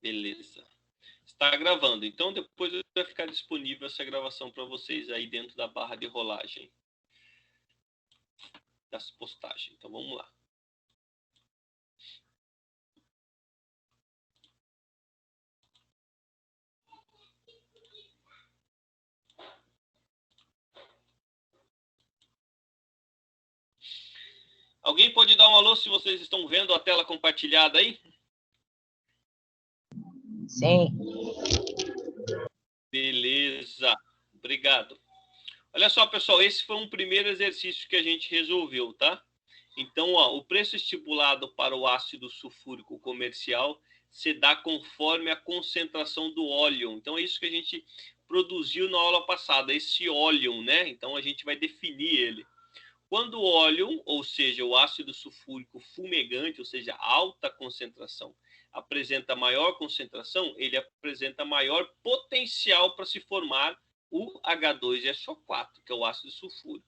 Beleza. Está gravando. Então, depois vai ficar disponível essa gravação para vocês aí dentro da barra de rolagem das postagens. Então, vamos lá. Alguém pode dar um alô se vocês estão vendo a tela compartilhada aí? Sim. Beleza. Obrigado. Olha só, pessoal, esse foi um primeiro exercício que a gente resolveu, tá? Então, ó, o preço estipulado para o ácido sulfúrico comercial se dá conforme a concentração do óleo. Então, é isso que a gente produziu na aula passada, esse óleo, né? Então, a gente vai definir ele. Quando o óleo, ou seja, o ácido sulfúrico fumegante, ou seja, alta concentração, apresenta maior concentração, ele apresenta maior potencial para se formar o H2SO4, que é o ácido sulfúrico.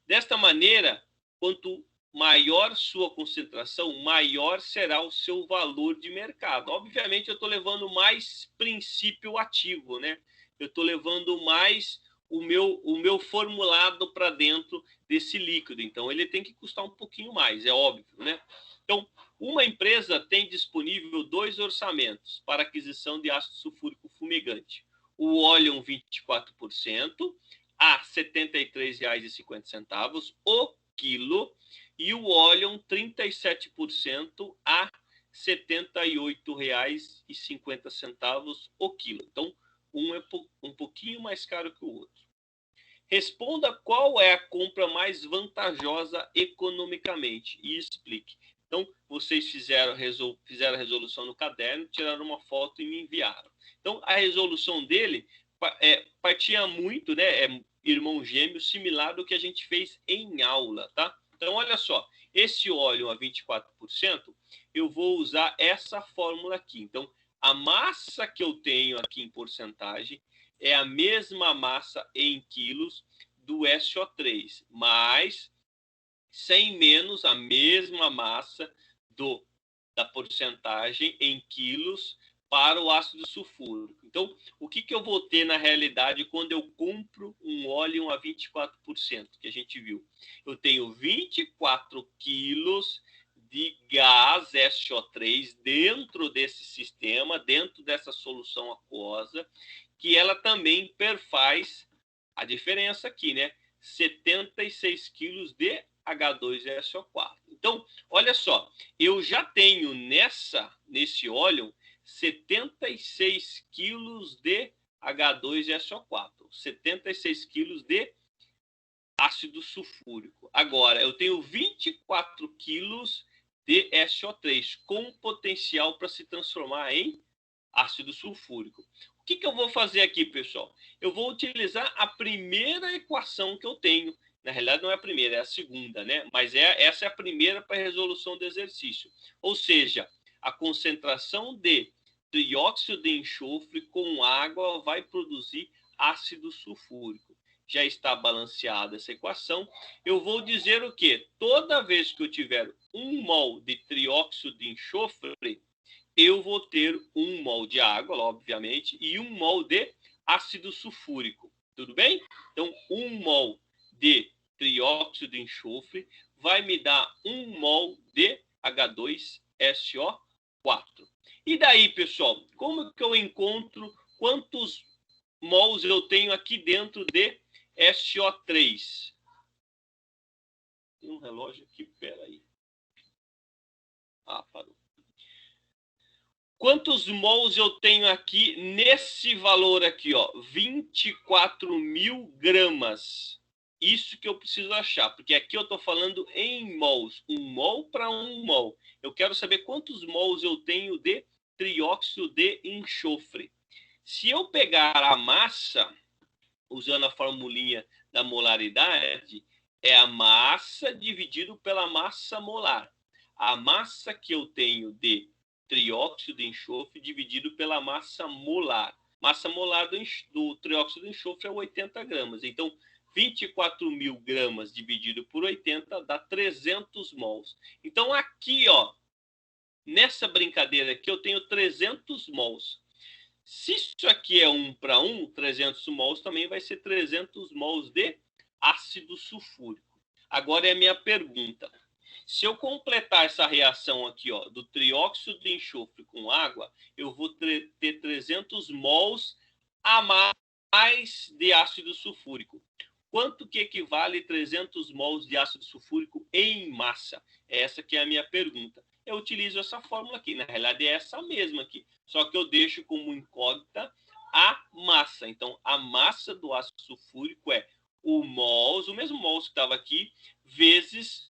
Desta maneira, quanto maior sua concentração, maior será o seu valor de mercado. Obviamente, eu estou levando mais princípio ativo, né? Eu estou levando mais o meu formulado para dentro desse líquido. Então, ele tem que custar um pouquinho mais, é óbvio, né? Então, uma empresa tem disponível 2 orçamentos para aquisição de ácido sulfúrico fumegante. O óleo 24% a R$ 73,50 o quilo e o óleo 37% a R$ 78,50 o quilo. Então, um é um pouquinho mais caro que o outro. Responda qual é a compra mais vantajosa economicamente e explique. Então, vocês fizeram a resolução no caderno, tiraram uma foto e me enviaram. Então, a resolução dele partia muito, né? É irmão gêmeo, similar do que a gente fez em aula, tá? Então, olha só, esse óleo a 24%, eu vou usar essa fórmula aqui. Então, a massa que eu tenho aqui em porcentagem é a mesma massa em quilos do SO3, mas 100 menos a mesma massa da porcentagem em quilos para o ácido sulfúrico. Então, o que eu vou ter na realidade quando eu compro um óleo a 24%, que a gente viu? Eu tenho 24 quilos de gás SO3 dentro desse sistema, dentro dessa solução aquosa, que ela também perfaz a diferença aqui, né? 76 quilos de H2SO4. Então, olha só, eu já tenho nesse óleo 76 quilos de H2SO4, 76 quilos de ácido sulfúrico. Agora, eu tenho 24 quilos de SO3 com potencial para se transformar em ácido sulfúrico. O que eu vou fazer aqui, pessoal? Eu vou utilizar a primeira equação que eu tenho. Na realidade, não é a primeira, é a segunda, né? Mas essa é a primeira para a resolução do exercício. Ou seja, a concentração de dióxido de enxofre com água vai produzir ácido sulfúrico. Já está balanceada essa equação. Eu vou dizer o quê? Toda vez que eu tiver 1 mol de trióxido de enxofre, eu vou ter 1 mol de água, obviamente, e 1 mol de ácido sulfúrico. Tudo bem? Então, 1 mol de trióxido de enxofre vai me dar 1 mol de H2SO4. E daí, pessoal, como que eu encontro quantos mols eu tenho aqui dentro de SO3? Tem um relógio aqui, peraí. Ah, parou. Quantos mols eu tenho aqui nesse valor aqui, ó? 24.000 gramas. Isso que eu preciso achar, porque aqui eu estou falando em mols. 1 mol para 1 mol. Eu quero saber quantos mols eu tenho de trióxido de enxofre. Se eu pegar a massa, usando a formulinha da molaridade, é a massa dividido pela massa molar. A massa que eu tenho de trióxido de enxofre dividido pela massa molar. Massa molar do trióxido de enxofre é 80 gramas. Então, 24.000 gramas dividido por 80 dá 300 mols. Então, aqui, ó, nessa brincadeira aqui eu tenho 300 mols. Se isso aqui é 1 para 1, 300 mols também vai ser 300 mols de ácido sulfúrico. Agora é a minha pergunta. Se eu completar essa reação aqui, ó, do trióxido de enxofre com água, eu vou ter 300 mols a mais de ácido sulfúrico. Quanto que equivale 300 mols de ácido sulfúrico em massa? Essa que é a minha pergunta. Eu utilizo essa fórmula aqui, na realidade é essa mesma aqui, só que eu deixo como incógnita a massa. Então, a massa do ácido sulfúrico é o mols, o mesmo mols que estava aqui, vezes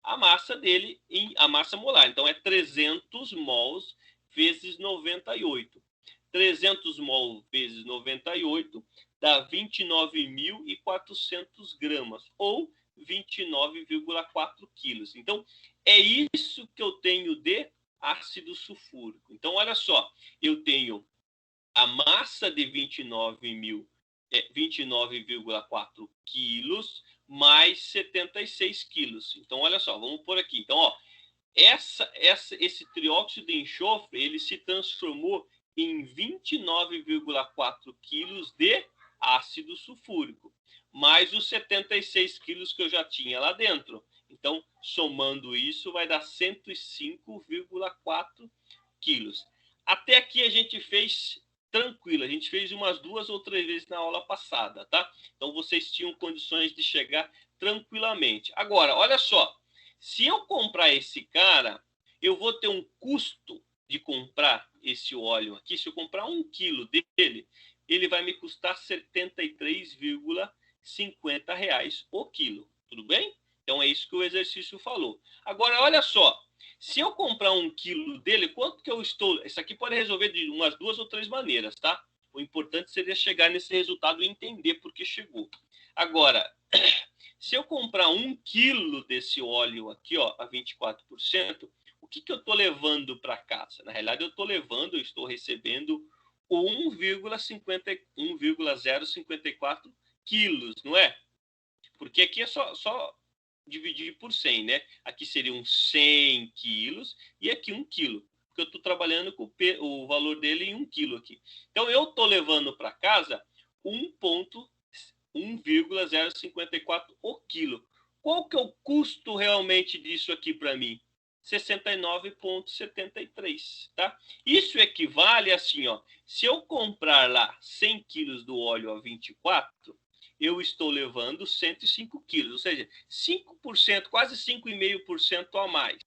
a massa dele, a massa molar. Então, é 300 mols vezes 98. 300 mols vezes 98 dá 29.400 gramas, ou 29,4 quilos. Então, é isso que eu tenho de ácido sulfúrico. Então, olha só, eu tenho a massa de 29,4 quilos mais 76 quilos. Então, olha só, vamos por aqui. Então, ó, esse trióxido de enxofre, ele se transformou em 29,4 quilos de ácido sulfúrico, mais os 76 quilos que eu já tinha lá dentro. Então, somando isso, vai dar 105,4 quilos. Até aqui a gente fez tranquilo, a gente fez umas 2 ou 3 vezes na aula passada, tá? Então, vocês tinham condições de chegar tranquilamente. Agora, olha só, se eu comprar esse cara, eu vou ter um custo de comprar esse óleo aqui. Se eu comprar 1 quilo dele, ele vai me custar R$ 73,50 o quilo. Tudo bem? Então, é isso que o exercício falou. Agora, olha só. Se eu comprar 1 quilo dele, quanto que eu estou... Isso aqui pode resolver de umas 2 ou 3 maneiras, tá? O importante seria chegar nesse resultado e entender por que chegou. Agora, se eu comprar 1 quilo desse óleo aqui, ó, a 24%, o que eu estou levando para casa? Na realidade, eu estou recebendo 1,054 quilos, não é? Porque aqui é só dividir por 100, né? Aqui seriam 100 quilos e aqui 1 quilo. Porque eu estou trabalhando com o valor dele em 1 quilo aqui. Então, eu estou levando para casa 1,054 o quilo. Qual que é o custo realmente disso aqui para mim? 69,73, tá? Isso equivale assim, ó. Se eu comprar lá 100 quilos do óleo a 24, eu estou levando 105 quilos, ou seja, 5%, quase 5,5% a mais.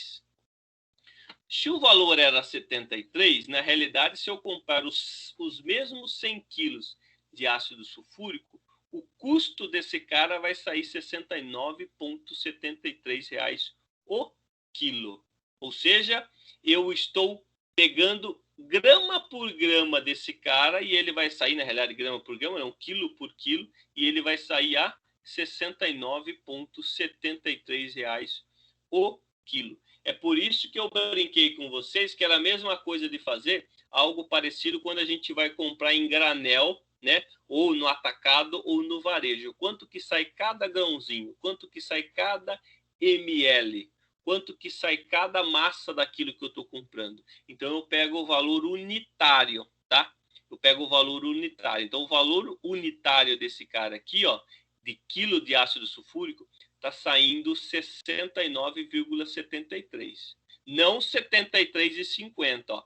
Se o valor era 73, na realidade, se eu comprar os mesmos 100 quilos de ácido sulfúrico, o custo desse cara vai sair R$ 69,73 o quilo. Ou seja, eu estou pegando grama por grama desse cara e ele vai sair, na realidade, grama por grama, não, quilo por quilo, e ele vai sair a R$ 69,73 o quilo. É por isso que eu brinquei com vocês que era a mesma coisa de fazer algo parecido quando a gente vai comprar em granel, né? Ou no atacado ou no varejo. Quanto que sai cada grãozinho? Quanto que sai cada ml? Quanto que sai cada massa daquilo que eu estou comprando? Então, eu pego o valor unitário, tá? Eu pego o valor unitário. Então, o valor unitário desse cara aqui, ó, de quilo de ácido sulfúrico, está saindo 69,73. Não 73,50, ó.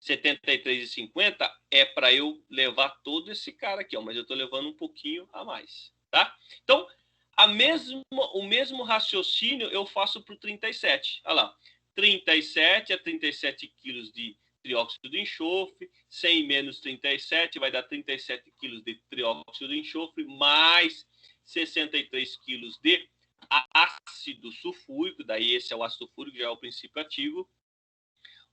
73,50 é para eu levar todo esse cara aqui, ó, mas eu estou levando um pouquinho a mais, tá? Então, o mesmo raciocínio eu faço para o 37. Olha lá, 37 a 37 quilos de trióxido de enxofre, 100 menos 37 vai dar 37 quilos de trióxido de enxofre, mais 63 quilos de ácido sulfúrico, daí esse é o ácido sulfúrico, já é o princípio ativo.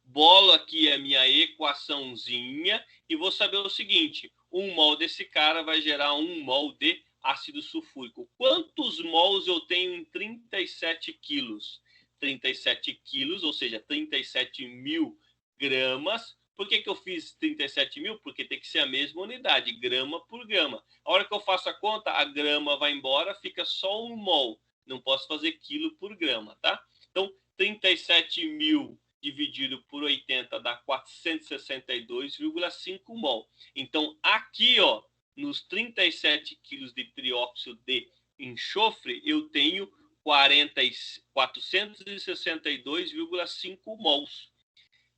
Bolo aqui a minha equaçãozinha e vou saber o seguinte: 1 mol desse cara vai gerar 1 mol de ácido sulfúrico. Quantos mols eu tenho em 37 quilos? 37 quilos, ou seja, 37 mil gramas. Por que eu fiz 37 mil? Porque tem que ser a mesma unidade, grama por grama. A hora que eu faço a conta, a grama vai embora, fica só 1 mol. Não posso fazer quilo por grama, tá? Então, 37 mil dividido por 80 dá 462,5 mol. Então, aqui, ó, nos 37 quilos de trióxido de enxofre, eu tenho 462,5 mols.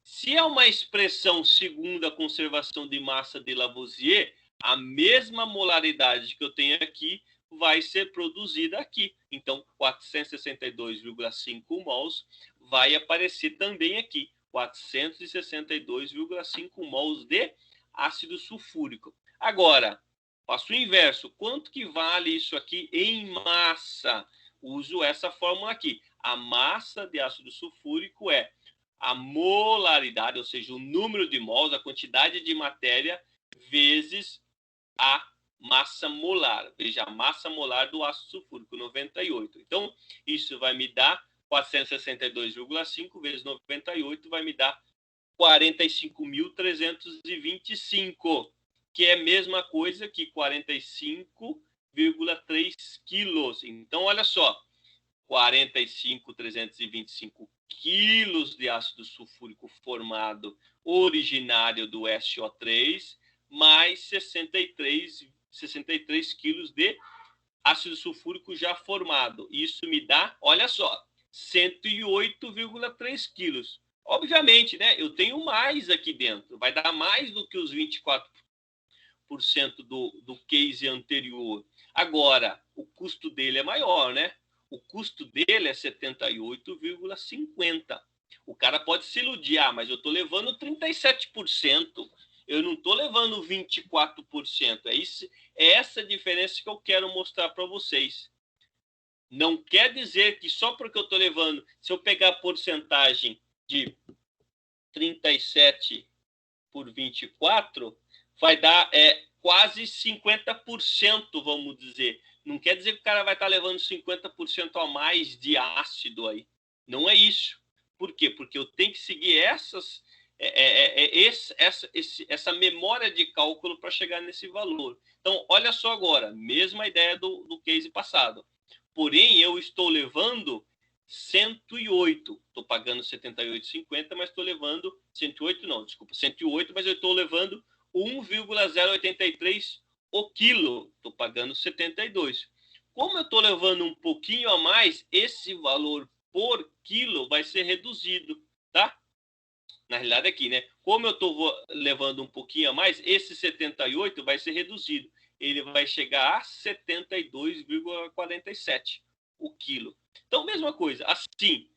Se é uma expressão segundo a conservação de massa de Lavoisier, a mesma molaridade que eu tenho aqui vai ser produzida aqui. Então, 462,5 mols vai aparecer também aqui. 462,5 mols de ácido sulfúrico. Agora, faço o inverso. Quanto que vale isso aqui em massa? Uso essa fórmula aqui. A massa de ácido sulfúrico é a molaridade, ou seja, o número de mols, a quantidade de matéria, vezes a massa molar. Veja, a massa molar do ácido sulfúrico, 98. Então, isso vai me dar 462,5 vezes 98, vai me dar 45.325, que é a mesma coisa que 45,3 quilos. Então, olha só, 45.325 quilos de ácido sulfúrico formado originário do SO3, mais 63 quilos de ácido sulfúrico já formado. Isso me dá, olha só, 108,3 quilos. Obviamente, né? Eu tenho mais aqui dentro. Vai dar mais do que os 24% do case anterior. Agora, o custo dele é maior, né? O custo dele é 78,50. O cara pode se iludir, mas eu estou levando 37%. Eu não estou levando 24%. É essa diferença que eu quero mostrar para vocês. Não quer dizer que só porque eu estou levando, se eu pegar a porcentagem de 37 por 24, vai dar quase 50%, vamos dizer. Não quer dizer que o cara vai estar levando 50% a mais de ácido aí. Não é isso. Por quê? Porque eu tenho que seguir essa memória de cálculo para chegar nesse valor. Então, olha só agora, mesma ideia do case passado. Porém, eu estou levando 108. Estou pagando 78,50, mas estou levando 108, não, desculpa, 108, mas eu estou levando 1,083 o quilo. Estou pagando 72. Como eu estou levando um pouquinho a mais, esse valor por quilo vai ser reduzido, tá? Na realidade aqui, né? Como eu estou levando um pouquinho a mais, esse 78 vai ser reduzido. Ele vai chegar a 72,47 o quilo. Então, mesma coisa. Assim,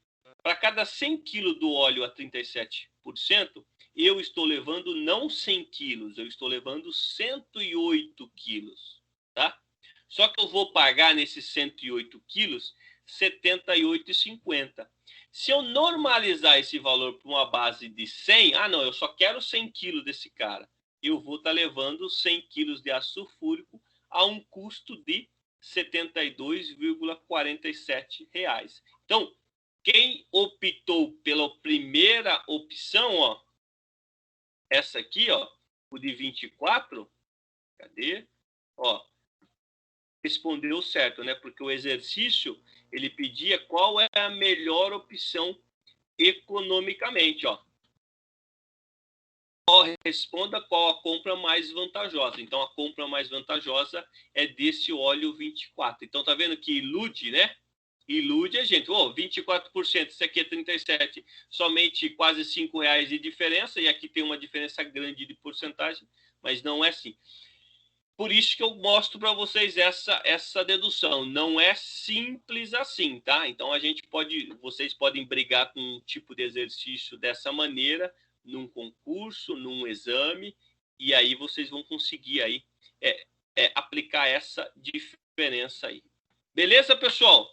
para cada 100 quilos do óleo a 37%, eu estou levando não 100 quilos, eu estou levando 108 quilos, tá? Só que eu vou pagar nesses 108 quilos R$ 78,50. Se eu normalizar esse valor para uma base de 100, não, eu só quero 100 quilos desse cara. Eu vou estar levando 100 quilos de ácido sulfúrico a um custo de R$ 72,47. Então, quem optou pela primeira opção, ó, essa aqui, ó, o de 24, cadê? Ó, respondeu certo, né? Porque o exercício, ele pedia qual é a melhor opção economicamente, ó. Responda qual a compra mais vantajosa. Então, a compra mais vantajosa é desse óleo 24. Então, tá vendo que ilude, né? Ilude a gente. 24%, isso aqui é 37%, somente quase R$ 5 de diferença, e aqui tem uma diferença grande de porcentagem, mas não é assim. Por isso que eu mostro para vocês essa dedução. Não é simples assim, tá? Então vocês podem brigar com um tipo de exercício dessa maneira, num concurso, num exame, e aí vocês vão conseguir aí aplicar essa diferença aí. Beleza, pessoal?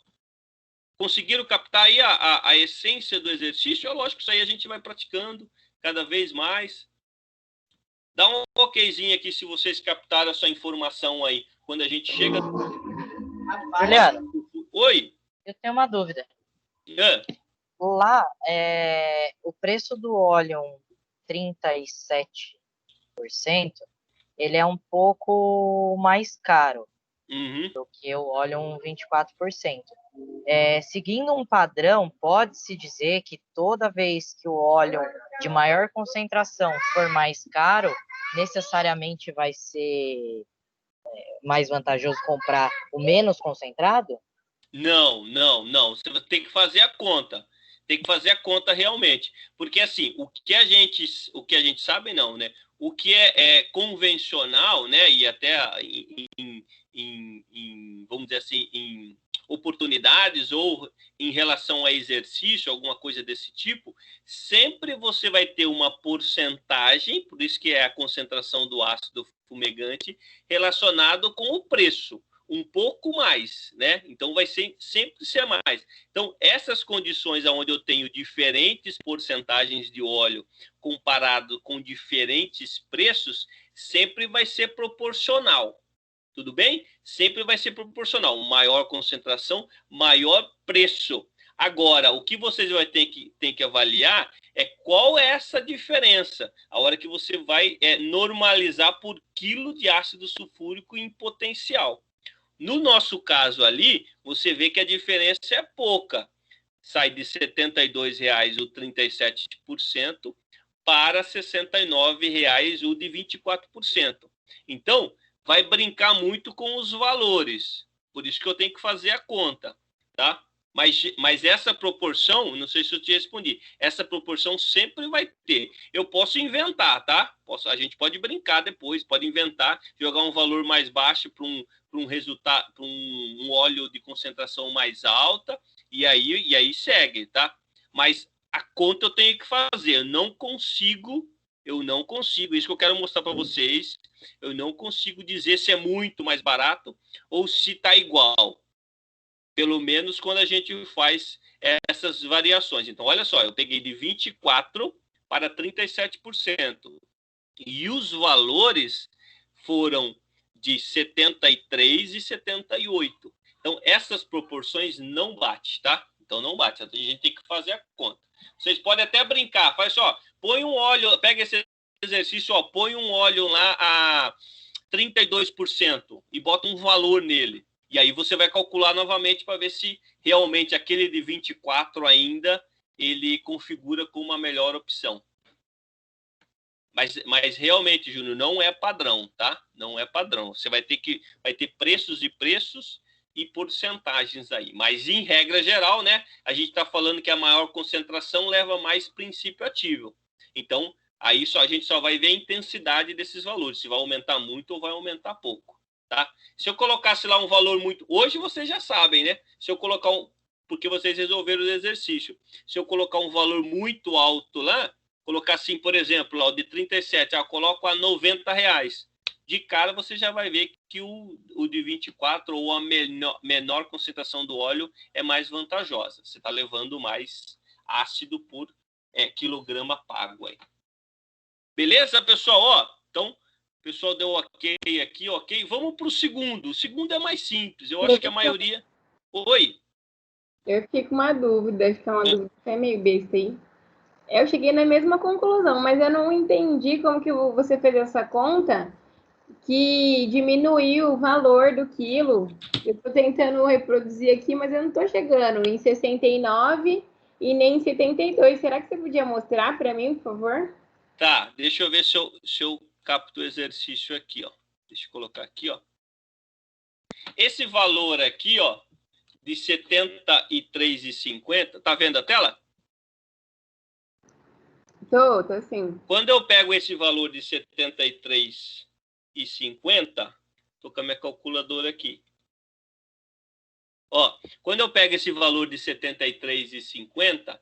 Conseguiram captar aí a essência do exercício? É lógico que isso aí a gente vai praticando cada vez mais. Dá um okzinho aqui se vocês captaram essa informação aí. Quando a gente chega... Juliano. Oi? Eu tenho uma dúvida. Lá, o preço do óleo 37%, ele é um pouco mais caro do que o óleo 24%. Seguindo um padrão, pode-se dizer que toda vez que o óleo de maior concentração for mais caro, necessariamente vai ser mais vantajoso comprar o menos concentrado? Não, não, não. Você tem que fazer a conta. Tem que fazer a conta realmente. Porque assim, o que a gente sabe não, né? O que é convencional, né? E até vamos dizer assim, em oportunidades ou em relação a exercício, alguma coisa desse tipo, sempre você vai ter uma porcentagem, por isso que é a concentração do ácido fumegante, relacionado com o preço um pouco mais, né? Então vai sempre ser mais. Então essas condições onde eu tenho diferentes porcentagens de óleo comparado com diferentes preços, sempre vai ser proporcional. Tudo bem? Sempre vai ser proporcional. Maior concentração, maior preço. Agora, o que vocês vão ter que avaliar é qual é essa diferença. A hora que você vai normalizar por quilo de ácido sulfúrico em potencial. No nosso caso ali, você vê que a diferença é pouca. Sai de R$ 72,00 o 37% para R$ 69,00 o de 24%. Então, vai brincar muito com os valores. Por isso que eu tenho que fazer a conta, tá? Mas essa proporção, não sei se eu te respondi, essa proporção sempre vai ter. Eu posso inventar, tá? A gente pode brincar depois, pode inventar, jogar um valor mais baixo para um resultado, para um óleo de concentração mais alta, e aí segue, tá? Mas a conta eu tenho que fazer. Eu não consigo, isso que eu quero mostrar para vocês, eu não consigo dizer se é muito mais barato ou se está igual. Pelo menos quando a gente faz essas variações. Então, olha só, eu peguei de 24% para 37%. E os valores foram de 73 e 78. Então, essas proporções não batem, tá? Então, não bate. A gente tem que fazer a conta. Vocês podem até brincar. Faz só, põe um óleo, pega esse exercício, ó, põe um óleo lá a 32% e bota um valor nele. E aí você vai calcular novamente para ver se realmente aquele de 24 ainda ele configura como uma melhor opção. Mas realmente, Júnior, não é padrão, tá? Não é padrão. Você vai ter preços e preços e porcentagens aí. Mas em regra geral, né? A gente está falando que a maior concentração leva mais princípio ativo. Então, aí a gente só vai ver a intensidade desses valores, se vai aumentar muito ou vai aumentar pouco. Tá? Se eu colocasse lá um valor muito... Hoje vocês já sabem, né? Se eu colocar porque vocês resolveram o exercício. Se eu colocar um valor muito alto lá, colocar assim, por exemplo, ó, de 37, eu coloco a R$ 90. De cara você já vai ver que o de 24 ou a menor concentração do óleo é mais vantajosa. Você está levando mais ácido por quilograma pago aí. Beleza, pessoal? Ó, então... O pessoal deu ok aqui, ok. Vamos para o segundo. O segundo é mais simples. Eu acho que a maioria... Oi? Eu fiquei com uma dúvida, acho que é uma dúvida que é meio besta aí. Eu cheguei na mesma conclusão, mas eu não entendi como que você fez essa conta que diminuiu o valor do quilo. Eu estou tentando reproduzir aqui, mas eu não estou chegando em 69 e nem em 72. Será que você podia mostrar para mim, por favor? Tá, deixa eu ver se eu capto o exercício aqui, ó. Deixa eu colocar aqui, ó. Esse valor aqui, ó, de 73,50, tá vendo a tela? Tô sim. Quando eu pego esse valor de 73,50, tô com a minha calculadora aqui. Ó, quando eu pego esse valor de 73,50,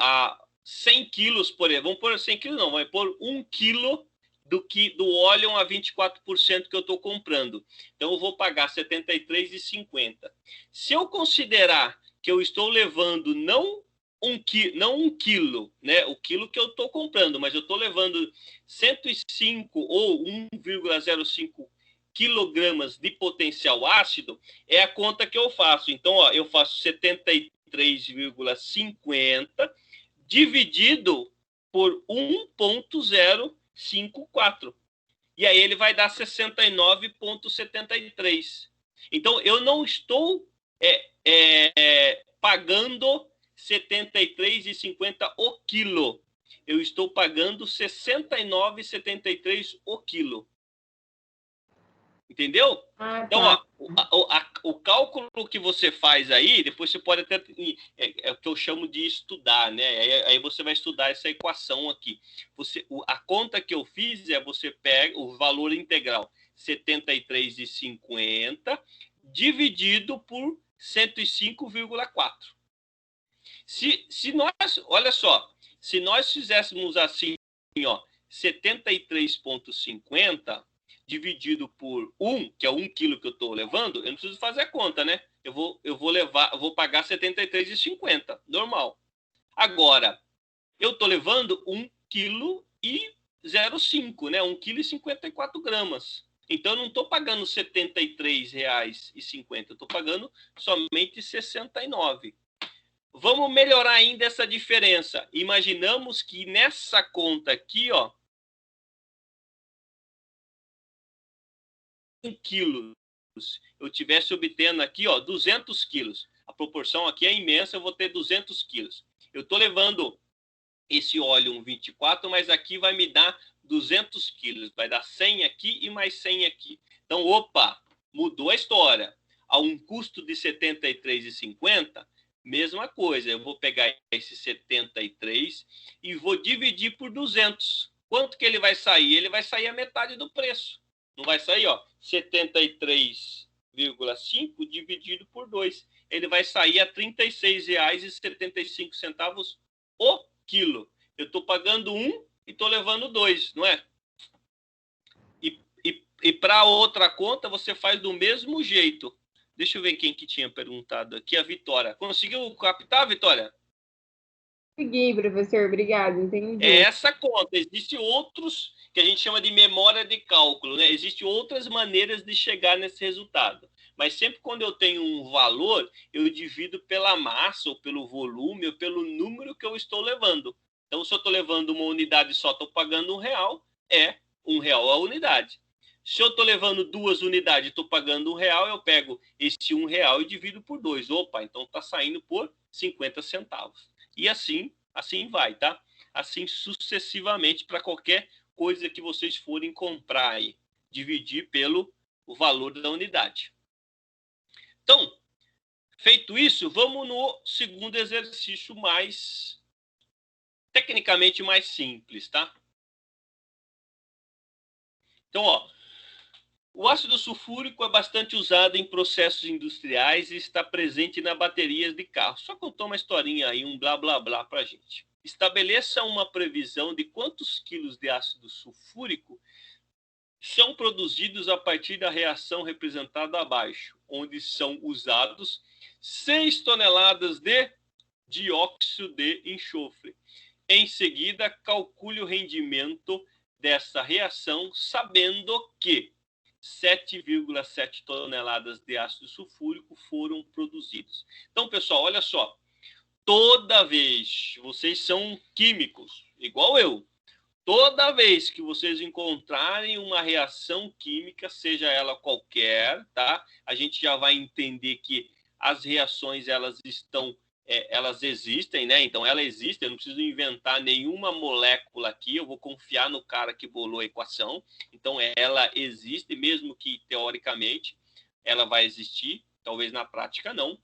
a 100 quilos, por exemplo, vamos pôr 100 quilos não, vai pôr 1 quilo do óleo a 24% que eu estou comprando. Então, eu vou pagar R$ 73,50. Se eu considerar que eu estou levando não um quilo, né? O quilo que eu estou comprando, mas eu estou levando 105 ou 1,05 quilogramas de potencial ácido, é a conta que eu faço. Então, ó, eu faço 73,50 dividido por 1,054. E aí ele vai dar 69,73. Então, eu não estou pagando R$ 73,50 o quilo. Eu estou pagando R$ 69,73 o quilo. Entendeu? Então, o cálculo que você faz aí, depois você pode até... É o que eu chamo de estudar, né? Aí você vai estudar essa equação aqui. A conta que eu fiz é você pega o valor integral, R$ 73,50, dividido por 105,4. Se nós, olha só, se nós fizéssemos assim, ó, 73,50 dividido por 1, que é 1 quilo que eu estou levando, eu não preciso fazer a conta, né? Eu vou pagar 73,50, normal. Agora, eu estou levando 1,05 kg, né? 1,54 kg. Então, eu não estou pagando R$ 73,50, eu estou pagando somente R$ 69. Vamos melhorar ainda essa diferença. Imaginamos que nessa conta aqui, ó, 1 quilos, eu tivesse obtendo aqui, ó, 200 quilos. A proporção aqui é imensa, eu vou ter 200 quilos. Eu estou levando esse óleo 1,24, mas aqui vai me dar 200 quilos. Vai dar 100 aqui e mais 100 aqui. Então, opa, mudou a história. A um custo de R$ 73,50, mesma coisa. Eu vou pegar esse 73 e vou dividir por 200. Quanto que ele vai sair? Ele vai sair a metade do preço. Não vai sair, ó, 73,5 dividido por 2. Ele vai sair a R$ 36,75 o quilo. Eu estou pagando 1 e estou levando 2, não é? E para outra conta, você faz do mesmo jeito. Deixa eu ver quem que tinha perguntado aqui. A Vitória. Conseguiu captar, Vitória? Consegui, professor. Obrigado. Entendi. É essa conta. Existem outros que a gente chama de memória de cálculo, né? Existem outras maneiras de chegar nesse resultado. Mas sempre quando eu tenho um valor, eu divido pela massa, ou pelo volume, ou pelo número que eu estou levando. Então, se eu estou levando uma unidade só, estou pagando R$1, é R$1 a unidade. Se eu estou levando 2 unidades, estou pagando R$1, eu pego esse R$1 e divido por 2. Opa, então está saindo por 50 centavos. E assim vai, tá? Assim sucessivamente para qualquer coisa que vocês forem comprar aí. Dividir pelo valor da unidade. Então, feito isso, vamos no segundo exercício tecnicamente mais simples, tá? Então, ó, o ácido sulfúrico é bastante usado em processos industriais e está presente nas baterias de carro. Só contou uma historinha aí, um blá blá blá pra gente. Estabeleça uma previsão de quantos quilos de ácido sulfúrico são produzidos a partir da reação representada abaixo, onde são usados 6 toneladas de dióxido de enxofre. Em seguida, calcule o rendimento dessa reação, sabendo que 7,7 toneladas de ácido sulfúrico foram produzidos. Então, pessoal, olha só. Toda vez, vocês são químicos, igual eu. Toda vez que vocês encontrarem uma reação química, seja ela qualquer, tá? A gente já vai entender que as reações, elas existem, né? Então, ela existe, eu não preciso inventar nenhuma molécula aqui, eu vou confiar no cara que bolou a equação. Então, ela existe, mesmo que teoricamente ela vai existir, talvez na prática não.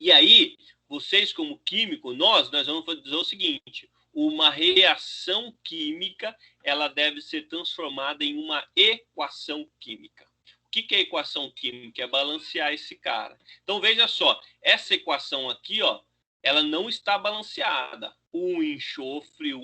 E aí, vocês como químico, nós vamos dizer o seguinte: uma reação química, ela deve ser transformada em uma equação química. O que é equação química? É balancear esse cara. Então, veja só, essa equação aqui, ó, ela não está balanceada. Um enxofre,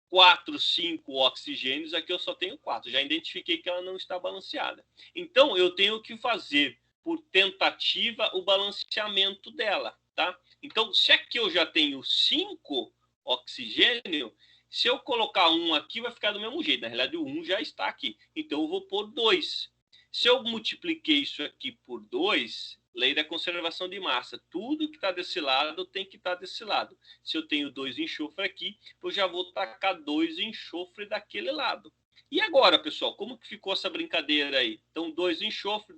4, 5 oxigênios, aqui eu só tenho 4. Já identifiquei que ela não está balanceada. Então, eu tenho que fazer, por tentativa, o balanceamento dela, tá? Então, se aqui eu já tenho 5 oxigênio, se eu colocar 1 aqui, vai ficar do mesmo jeito. Na realidade, o 1 já está aqui. Então, eu vou pôr 2. Se eu multipliquei isso aqui por 2, lei da conservação de massa, tudo que está desse lado tem que estar desse lado. Se eu tenho 2 enxofre aqui, eu já vou tacar 2 enxofre daquele lado. E agora, pessoal, como que ficou essa brincadeira aí? Então, 2 enxofre,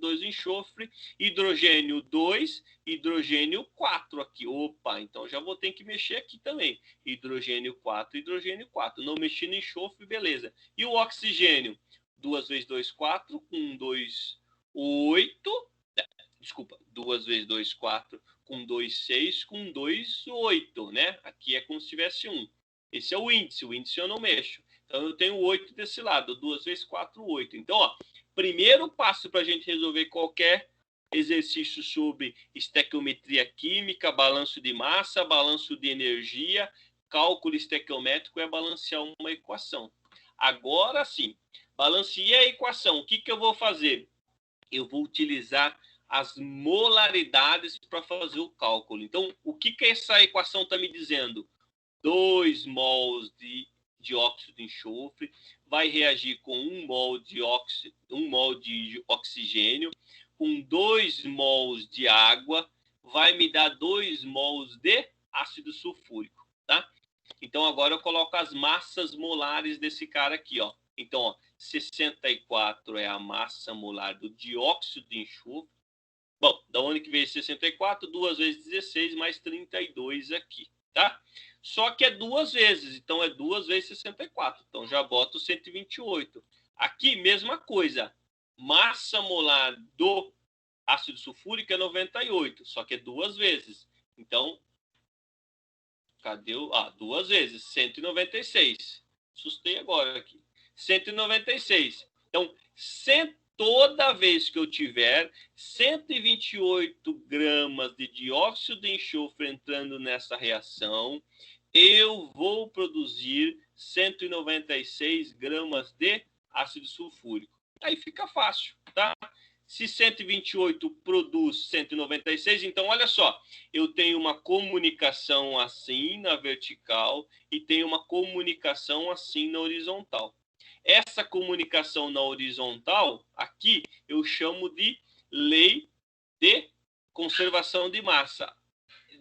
hidrogênio 2, hidrogênio 4 aqui. Opa, então já vou ter que mexer aqui também. Hidrogênio 4, hidrogênio 4. Não mexi no enxofre, beleza. E o oxigênio? 2 vezes 2, 4, com 2, 8. Desculpa, 2 vezes 2, 4, com 2, 6, com 2, 8, né? Aqui é como se tivesse 1. Esse é o índice eu não mexo. Então, eu tenho 8 desse lado, 2 vezes 4, 8. Então, ó, primeiro passo para a gente resolver qualquer exercício sobre estequiometria química, balanço de massa, balanço de energia, cálculo estequiométrico é balancear uma equação. Agora sim, balanceei a equação. O que eu vou fazer? Eu vou utilizar as molaridades para fazer o cálculo. Então, o que essa equação está me dizendo? 2 mols de dióxido de enxofre vai reagir com 1 mol de oxigênio, com 2 mols de água, vai me dar 2 mols de ácido sulfúrico, tá? Então, agora eu coloco as massas molares desse cara aqui, ó. Então, ó, 64 é a massa molar do dióxido de enxofre. Bom, da onde que veio 64? 2 vezes 16 mais 32 aqui, tá? Só que é 2 vezes, então é 2 vezes 64. Então já boto 128. Aqui, mesma coisa. Massa molar do ácido sulfúrico é 98, só que é 2 vezes. Então, cadê o... 2 vezes, 196. Assustei agora aqui. 196. Então, toda vez que eu tiver 128 gramas de dióxido de enxofre entrando nessa reação, eu vou produzir 196 gramas de ácido sulfúrico. Aí fica fácil, tá? Se 128 produz 196, então olha só, eu tenho uma comunicação assim na vertical e tenho uma comunicação assim na horizontal. Essa comunicação na horizontal, aqui, eu chamo de lei de conservação de massa.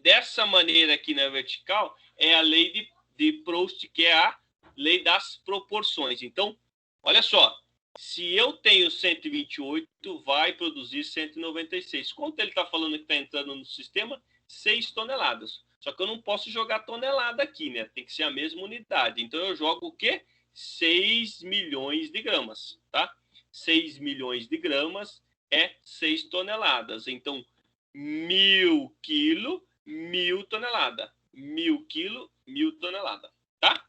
Dessa maneira aqui na vertical, é a lei de Proust, que é a lei das proporções. Então, olha só, se eu tenho 128, vai produzir 196. Quanto ele está falando que está entrando no sistema? 6 toneladas. Só que eu não posso jogar tonelada aqui, né? Tem que ser a mesma unidade. Então, eu jogo o quê? 6 milhões de gramas, tá? 6 milhões de gramas é 6 toneladas. Então, 1.000 quilos, 1.000 tonelada. 1.000 quilos, 1.000 tonelada, tá?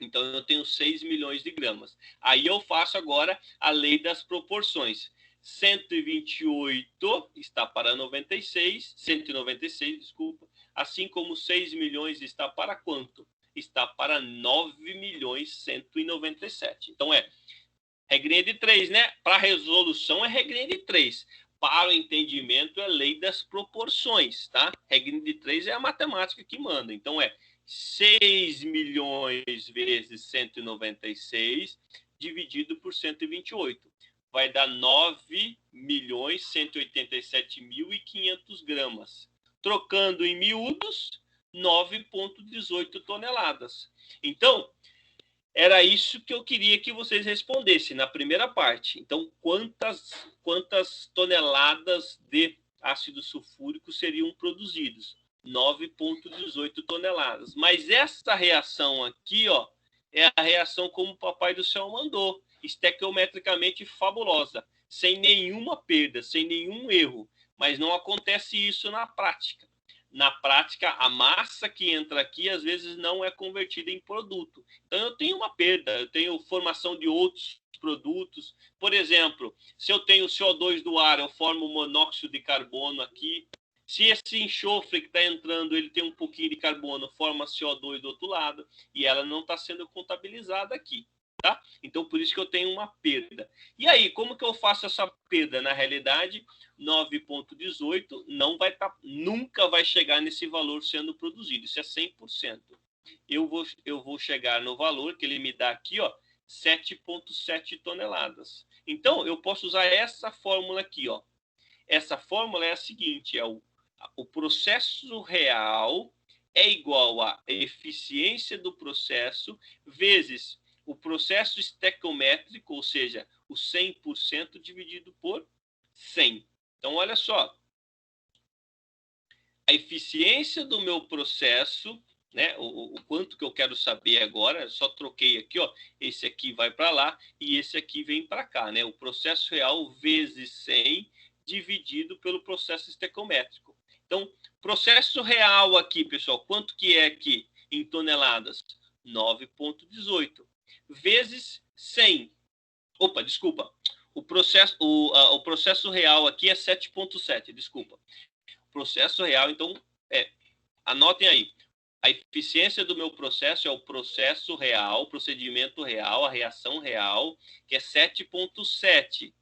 Então, eu tenho 6 milhões de gramas. Aí eu faço agora a lei das proporções. 128 está para 96, 196, desculpa. Assim como 6 milhões está para quanto? Está para 9.197. Então, regrinha de 3, né? Para resolução é regrinha de 3. Para o entendimento é lei das proporções, tá? Regrinha de 3 é a matemática que manda. Então, 6 milhões vezes 196 dividido por 128. Vai dar 9.187.500 gramas. Trocando em miúdos, 9,18 toneladas. Então, era isso que eu queria que vocês respondessem na primeira parte. Então, quantas toneladas de ácido sulfúrico seriam produzidos? 9,18 toneladas. Mas essa reação aqui, ó, é a reação como o Papai do Céu mandou, estequiometricamente fabulosa, sem nenhuma perda, sem nenhum erro. Mas não acontece isso na prática. Na prática, a massa que entra aqui, às vezes, não é convertida em produto. Então, eu tenho uma perda, eu tenho formação de outros produtos. Por exemplo, se eu tenho CO2 do ar, eu formo monóxido de carbono aqui. Se esse enxofre que está entrando, ele tem um pouquinho de carbono, forma CO2 do outro lado, e ela não está sendo contabilizada aqui. Tá? Então, por isso que eu tenho uma perda. E aí, como que eu faço essa perda? Na realidade, 9,18 nunca vai chegar nesse valor sendo produzido. Isso é 100%. Eu vou chegar no valor que ele me dá aqui, ó, 7,7 toneladas. Então, eu posso usar essa fórmula aqui, ó. Essa fórmula é a seguinte, o processo real é igual à eficiência do processo vezes o processo estequiométrico, ou seja, o 100% dividido por 100. Então, olha só. A eficiência do meu processo, né, o quanto que eu quero saber agora, só troquei aqui, ó, esse aqui vai para lá e esse aqui vem para cá, né? O processo real vezes 100 dividido pelo processo estequiométrico. Então, processo real aqui, pessoal, quanto que é aqui em toneladas? 9,18 vezes 100. Opa, desculpa. O processo real aqui é 7,7, desculpa. Processo real, então, anotem aí. A eficiência do meu processo é o processo real, o procedimento real, a reação real, que é 7,7,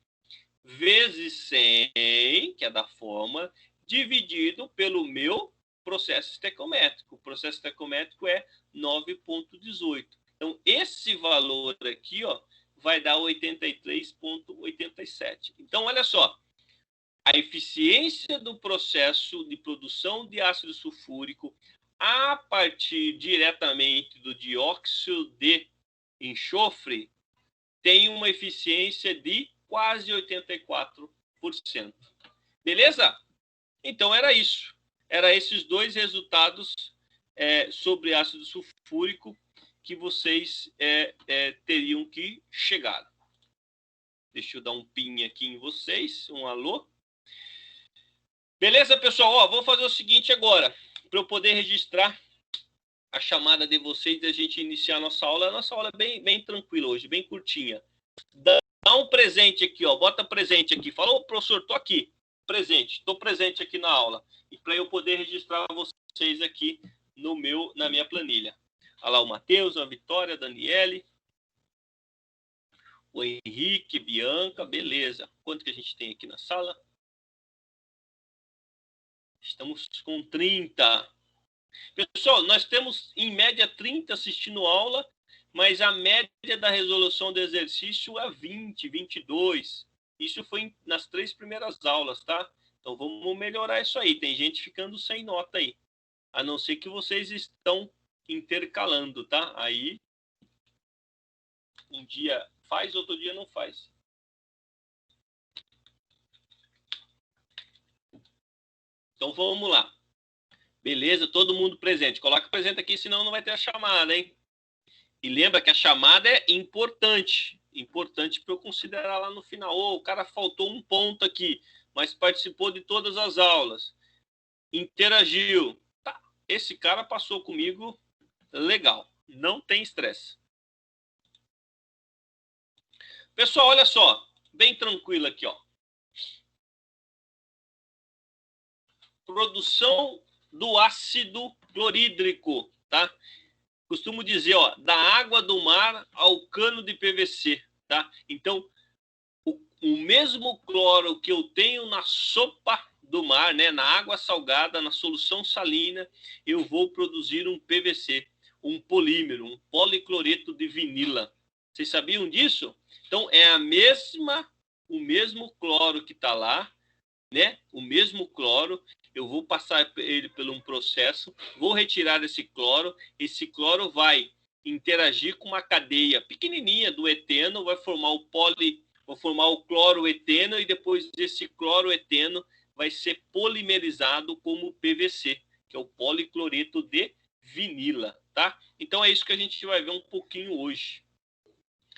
vezes 100, que é da forma, dividido pelo meu processo estequiométrico. O processo estequiométrico é 9,18. Então, esse valor aqui, ó, vai dar 83,87. Então, olha só. A eficiência do processo de produção de ácido sulfúrico a partir diretamente do dióxido de enxofre tem uma eficiência de quase 84%. Beleza? Então, era isso. Eram esses dois resultados sobre ácido sulfúrico que vocês teriam que chegar. Deixa eu dar um pin aqui em vocês, um alô. Beleza, pessoal? Ó, vou fazer o seguinte agora, para eu poder registrar a chamada de vocês e a gente iniciar a nossa aula. A nossa aula é bem tranquila hoje, bem curtinha. Dá um presente aqui, ó. Bota presente aqui. Falou, professor, tô aqui. Presente. Estou presente aqui na aula. E para eu poder registrar vocês aqui na minha planilha. Olha lá o Matheus, a Vitória, a Daniele, o Henrique, Bianca, beleza. Quanto que a gente tem aqui na sala? Estamos com 30. Pessoal, nós temos em média 30 assistindo aula, mas a média da resolução do exercício é 20, 22. Isso foi nas 3 primeiras aulas, tá? Então vamos melhorar isso aí. Tem gente ficando sem nota aí. A não ser que vocês estão intercalando, tá? Aí um dia faz, outro dia não faz. Então vamos lá. Beleza? Todo mundo presente. Coloca presente aqui, senão não vai ter a chamada, hein? E lembra que a chamada é importante. Importante para eu considerar lá no final. O cara faltou um ponto aqui, mas participou de todas as aulas. Interagiu. Tá. Esse cara passou comigo legal. Não tem estresse. Pessoal, olha só. Bem tranquilo aqui, ó. Produção do ácido clorídrico, tá? Costumo dizer, ó, da água do mar ao cano de PVC, tá? Então, o mesmo cloro que eu tenho na sopa do mar, né, na água salgada, na solução salina, eu vou produzir um PVC, um polímero, um policloreto de vinila. Vocês sabiam disso? Então, é o mesmo cloro que está lá, né? O mesmo cloro. Eu vou passar ele por um processo, vou retirar esse cloro vai interagir com uma cadeia pequenininha do eteno, vai formar o cloroeteno e depois esse cloroeteno vai ser polimerizado como PVC, que é o policloreto de vinila, tá? Então é isso que a gente vai ver um pouquinho hoje.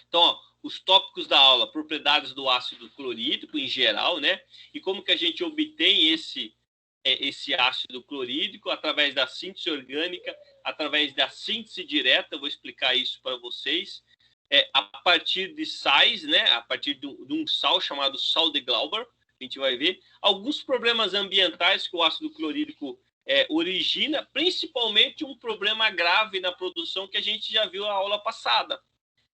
Então, ó, os tópicos da aula, propriedades do ácido clorídrico em geral, né? E como que a gente obtém esse ácido clorídrico através da síntese orgânica, através da síntese direta. Eu vou explicar isso para vocês. A partir de sais, né? A partir de um sal chamado sal de Glauber, a gente vai ver alguns problemas ambientais que o ácido clorídrico origina, principalmente um problema grave na produção que a gente já viu na aula passada,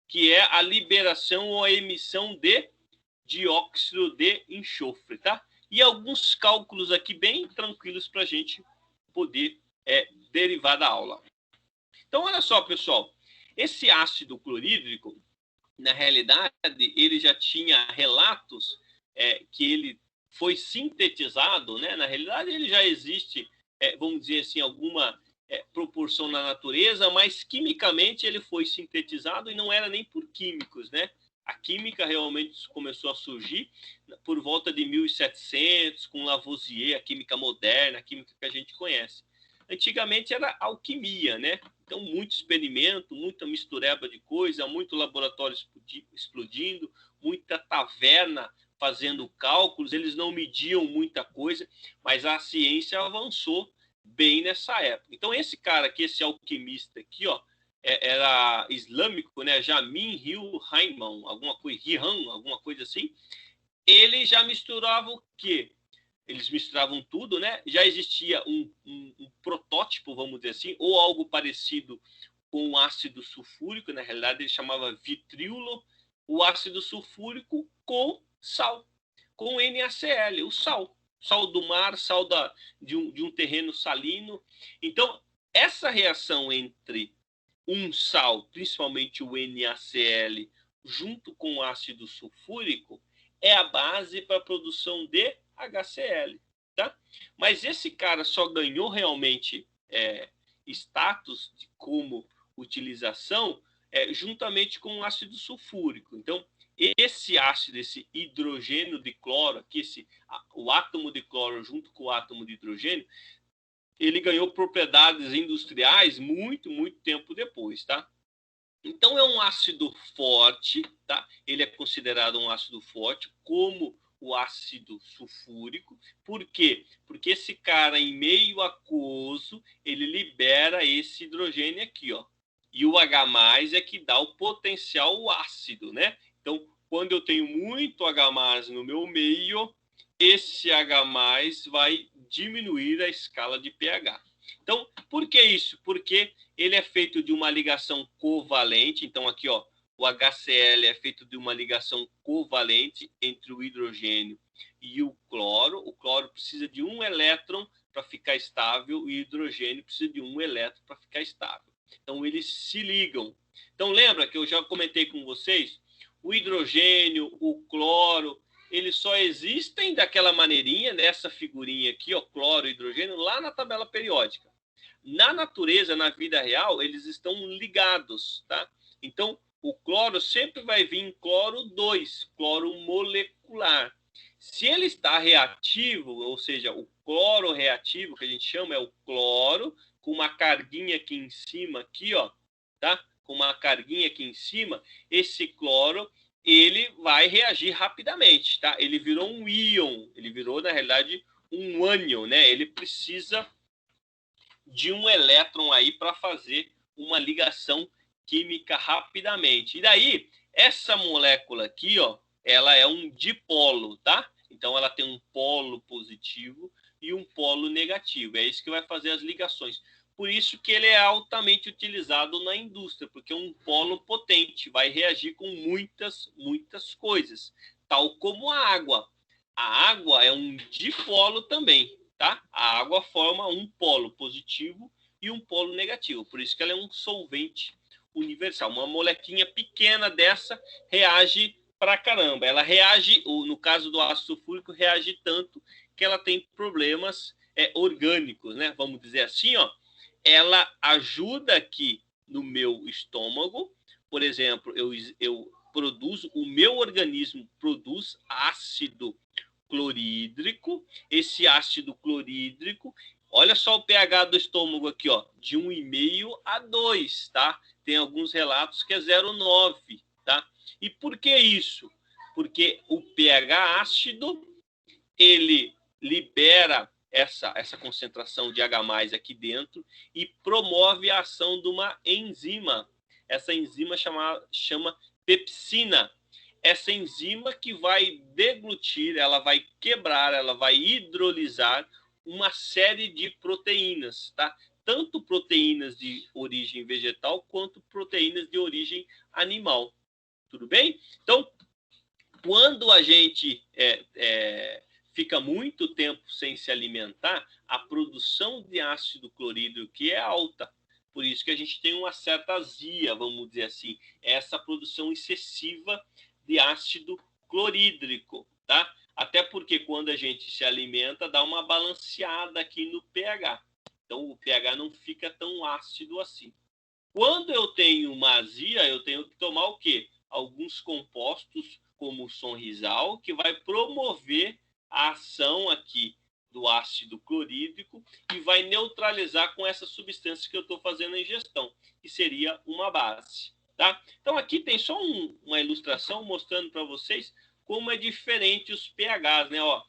que é a liberação ou a emissão de dióxido de enxofre, tá? E alguns cálculos aqui bem tranquilos para a gente poder derivar da aula. Então, olha só, pessoal. Esse ácido clorídrico, na realidade, ele já tinha relatos que ele foi sintetizado, né? Na realidade, ele já existe, vamos dizer assim, alguma proporção na natureza, mas quimicamente ele foi sintetizado e não era nem por químicos, né? A química realmente começou a surgir por volta de 1700, com Lavoisier, a química moderna, a química que a gente conhece. Antigamente era alquimia, né? Então, muito experimento, muita mistureba de coisa, muito laboratório explodindo, muita taverna fazendo cálculos, eles não mediam muita coisa, mas a ciência avançou bem nessa época. Então, esse cara aqui, esse alquimista aqui, ó, era islâmico, né? Jamin Hill Raiman, alguma coisa assim. Ele já misturava o quê? Eles misturavam tudo, né? Já existia um protótipo, vamos dizer assim, ou algo parecido com o ácido sulfúrico, na realidade ele chamava vitriolo, o ácido sulfúrico com sal, com NaCl, o sal do mar, sal de um terreno salino. Então, essa reação entre um sal, principalmente o NaCl, junto com o ácido sulfúrico, é a base para a produção de HCl. Tá? Mas esse cara só ganhou realmente status como utilização juntamente com o ácido sulfúrico. Então, esse ácido, esse hidrogênio de cloro, aqui, o átomo de cloro junto com o átomo de hidrogênio, ele ganhou propriedades industriais muito, muito tempo depois, tá? Então, é um ácido forte, tá? Ele é considerado um ácido forte, como o ácido sulfúrico. Por quê? Porque esse cara, em meio aquoso, ele libera esse hidrogênio aqui, ó. E o H+, é que dá o potencial ácido, né? Então, quando eu tenho muito H+ no meu meio, esse H+ vai diminuir a escala de pH. Então, por que isso? Porque ele é feito de uma ligação covalente. Então, aqui, ó, o HCl é feito de uma ligação covalente entre o hidrogênio e o cloro. O cloro precisa de um elétron para ficar estável e o hidrogênio precisa de um elétron para ficar estável. Então, eles se ligam. Então, lembra que eu já comentei com vocês? O hidrogênio, o cloro, eles só existem daquela maneirinha, nessa figurinha aqui, ó, cloro e hidrogênio, lá na tabela periódica. Na natureza, na vida real, eles estão ligados, tá? Então, o cloro sempre vai vir em cloro 2, cloro molecular. Se ele está reativo, ou seja, o cloro reativo, que a gente chama, é o cloro, com uma carguinha aqui em cima, aqui, ó, tá? Com uma carguinha aqui em cima, esse cloro, ele vai reagir rapidamente, tá? Ele virou um íon, ele virou, na realidade, um ânion, né? Ele precisa de um elétron aí para fazer uma ligação química rapidamente. E daí, essa molécula aqui, ó, ela é um dipolo, tá? Então, ela tem um polo positivo e um polo negativo. É isso que vai fazer as ligações. Por isso que ele é altamente utilizado na indústria, porque é um polo potente, vai reagir com muitas, muitas coisas, tal como a água. A água é um dipolo também, tá? A água forma um polo positivo e um polo negativo, por isso que ela é um solvente universal. Uma molequinha pequena dessa reage pra caramba. Ela reage, no caso do ácido sulfúrico, reage tanto que ela tem problemas orgânicos, né? Vamos dizer assim, ó. Ela ajuda aqui no meu estômago, por exemplo, eu produzo, o meu organismo produz ácido clorídrico. Esse ácido clorídrico, olha só o pH do estômago aqui, ó, de 1,5 a 2, tá? Tem alguns relatos que é 0,9, tá? E por que isso? Porque o pH ácido, ele libera essa concentração de H+ aqui dentro e promove a ação de uma enzima. Essa enzima chama pepsina. Essa enzima que vai deglutir, ela vai quebrar, ela vai hidrolisar uma série de proteínas, tá? Tanto proteínas de origem vegetal quanto proteínas de origem animal. Tudo bem? Então, quando a gente fica muito tempo sem se alimentar, a produção de ácido clorídrico que é alta. Por isso que a gente tem uma certa azia, vamos dizer assim, essa produção excessiva de ácido clorídrico, tá? Até porque quando a gente se alimenta, dá uma balanceada aqui no pH. Então, o pH não fica tão ácido assim. Quando eu tenho uma azia, eu tenho que tomar o quê? Alguns compostos, como o sonrisal, que vai promover a ação aqui do ácido clorídrico e vai neutralizar com essa substância que eu estou fazendo a ingestão, que seria uma base. Tá? Então, aqui tem só uma ilustração mostrando para vocês como é diferente os pHs, né? Ó,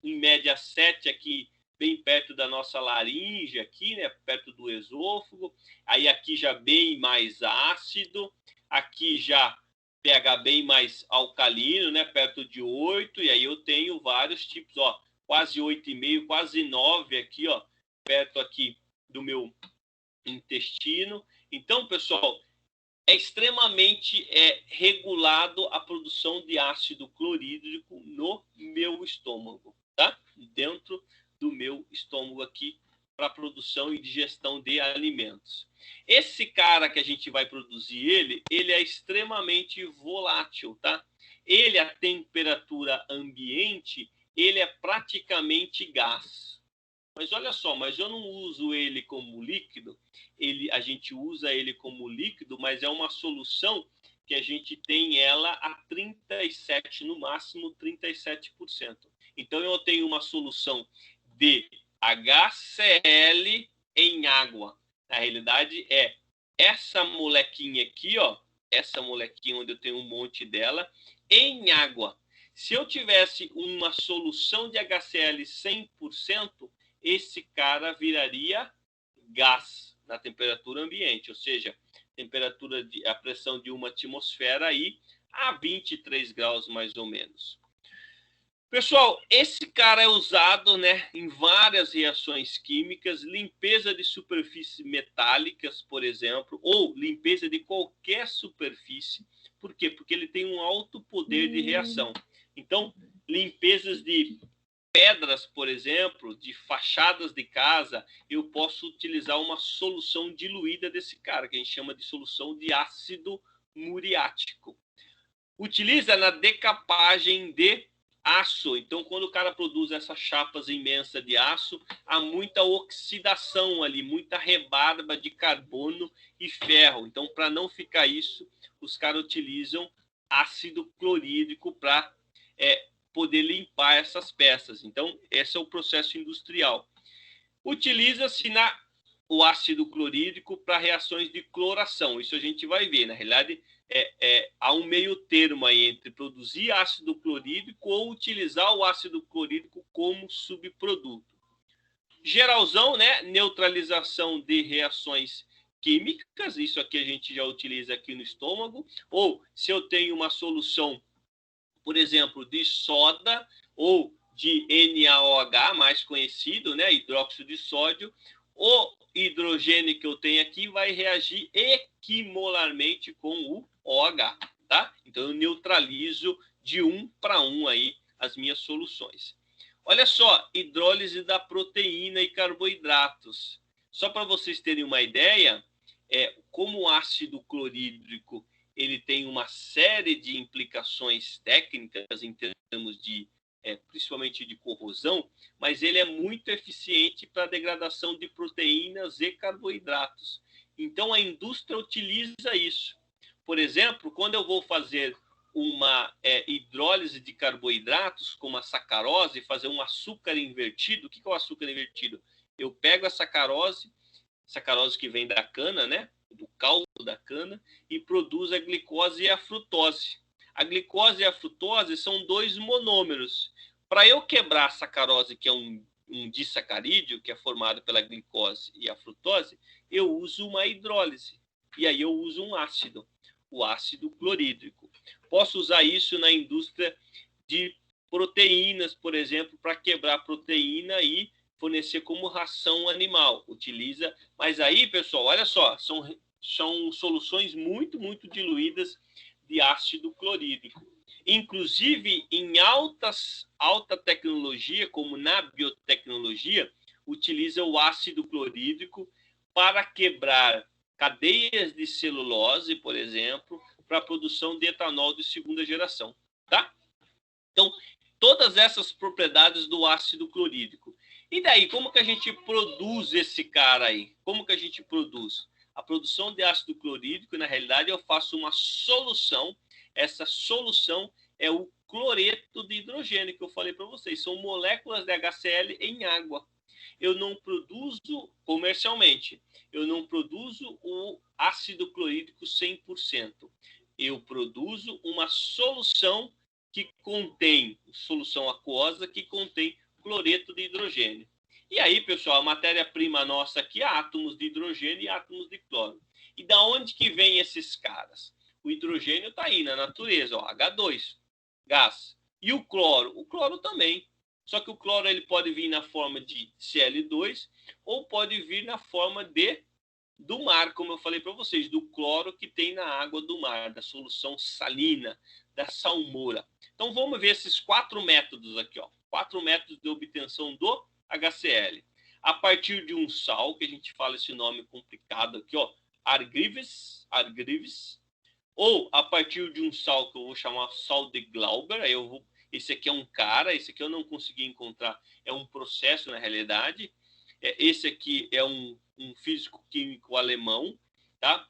em média 7 aqui, bem perto da nossa laringe, aqui, né? Perto do esôfago. Aí aqui já bem mais ácido. Aqui já pH bem mais alcalino, né? Perto de 8. E aí eu tenho vários tipos, ó. Quase 8,5, quase 9 aqui, ó. Perto aqui do meu intestino. Então, pessoal, é extremamente regulado a produção de ácido clorídrico no meu estômago, tá? Dentro do meu estômago aqui, para produção e digestão de alimentos. Esse cara que a gente vai produzir, ele é extremamente volátil, tá? Ele, a temperatura ambiente, ele é praticamente gás. Mas olha só, mas eu não uso ele como líquido, a gente usa ele como líquido, mas é uma solução que a gente tem ela a 37%, no máximo 37%. Então eu tenho uma solução de HCl em água. Na realidade é essa molequinha aqui, ó, essa molequinha onde eu tenho um monte dela, em água. Se eu tivesse uma solução de HCl 100%, esse cara viraria gás na temperatura ambiente, ou seja, a pressão de uma atmosfera aí a 23 graus mais ou menos. Pessoal, esse cara é usado, né, em várias reações químicas, limpeza de superfícies metálicas, por exemplo, ou limpeza de qualquer superfície. Por quê? Porque ele tem um alto poder de reação. Então, limpezas de pedras, por exemplo, de fachadas de casa, eu posso utilizar uma solução diluída desse cara, que a gente chama de solução de ácido muriático. Utiliza na decapagem de aço. Então, quando o cara produz essas chapas imensas de aço, há muita oxidação ali, muita rebarba de carbono e ferro. Então, para não ficar isso, os caras utilizam ácido clorídrico para poder limpar essas peças. Então, esse é o processo industrial. Utiliza-se o ácido clorídrico para reações de cloração. Isso a gente vai ver. Na realidade, há um meio termo aí entre produzir ácido clorídrico ou utilizar o ácido clorídrico como subproduto. Geralzão, né? Neutralização de reações químicas. Isso aqui a gente já utiliza aqui no estômago. Ou se eu tenho uma solução, por exemplo, de soda ou de NaOH, mais conhecido, né, hidróxido de sódio, o hidrogênio que eu tenho aqui vai reagir equimolarmente com o OH, tá? Então eu neutralizo de 1 para 1 aí as minhas soluções. Olha só, hidrólise da proteína e carboidratos. Só para vocês terem uma ideia, como o ácido clorídrico ele tem uma série de implicações técnicas em termos de, principalmente de corrosão, mas ele é muito eficiente para a degradação de proteínas e carboidratos. Então, a indústria utiliza isso. Por exemplo, quando eu vou fazer uma hidrólise de carboidratos, como a sacarose, fazer um açúcar invertido, o que é o açúcar invertido? Eu pego a sacarose que vem da cana, né? Do caldo da cana, e produz a glicose e a frutose. A glicose e a frutose são dois monômeros. Para eu quebrar a sacarose, que é um disacarídeo, que é formado pela glicose e a frutose, eu uso uma hidrólise. E aí eu uso um ácido, o ácido clorídrico. Posso usar isso na indústria de proteínas, por exemplo, para quebrar a proteína e fornecer como ração animal. Utiliza, mas aí, pessoal, olha só, são soluções muito, muito diluídas de ácido clorídrico. Inclusive, em alta tecnologia, como na biotecnologia, utiliza o ácido clorídrico para quebrar cadeias de celulose, por exemplo, para a produção de etanol de segunda geração, tá? Então, todas essas propriedades do ácido clorídrico. E daí, como que a gente produz esse cara aí? Como que a gente produz? A produção de ácido clorídrico, na realidade, eu faço uma solução. Essa solução é o cloreto de hidrogênio que eu falei para vocês. São moléculas de HCl em água. Eu não produzo comercialmente. Eu não produzo o ácido clorídrico 100%. Eu produzo uma solução que contém, solução aquosa, que contém cloreto de hidrogênio. E aí, pessoal, a matéria-prima nossa aqui é átomos de hidrogênio e átomos de cloro. E da onde que vem esses caras? O hidrogênio está aí na natureza, ó, H2, gás. E o cloro também. Só que o cloro ele pode vir na forma de Cl2 ou pode vir na forma do mar, como eu falei para vocês, do cloro que tem na água do mar, da solução salina, da salmoura. Então vamos ver esses 4 métodos aqui, ó. 4 métodos de obtenção do HCl. A partir de um sal, que a gente fala esse nome complicado aqui, ó, argives, ou a partir de um sal que eu vou chamar sal de Glauber, aí esse aqui é um cara, esse aqui eu não consegui encontrar, é um processo na realidade. Esse aqui é um físico-químico alemão, tá?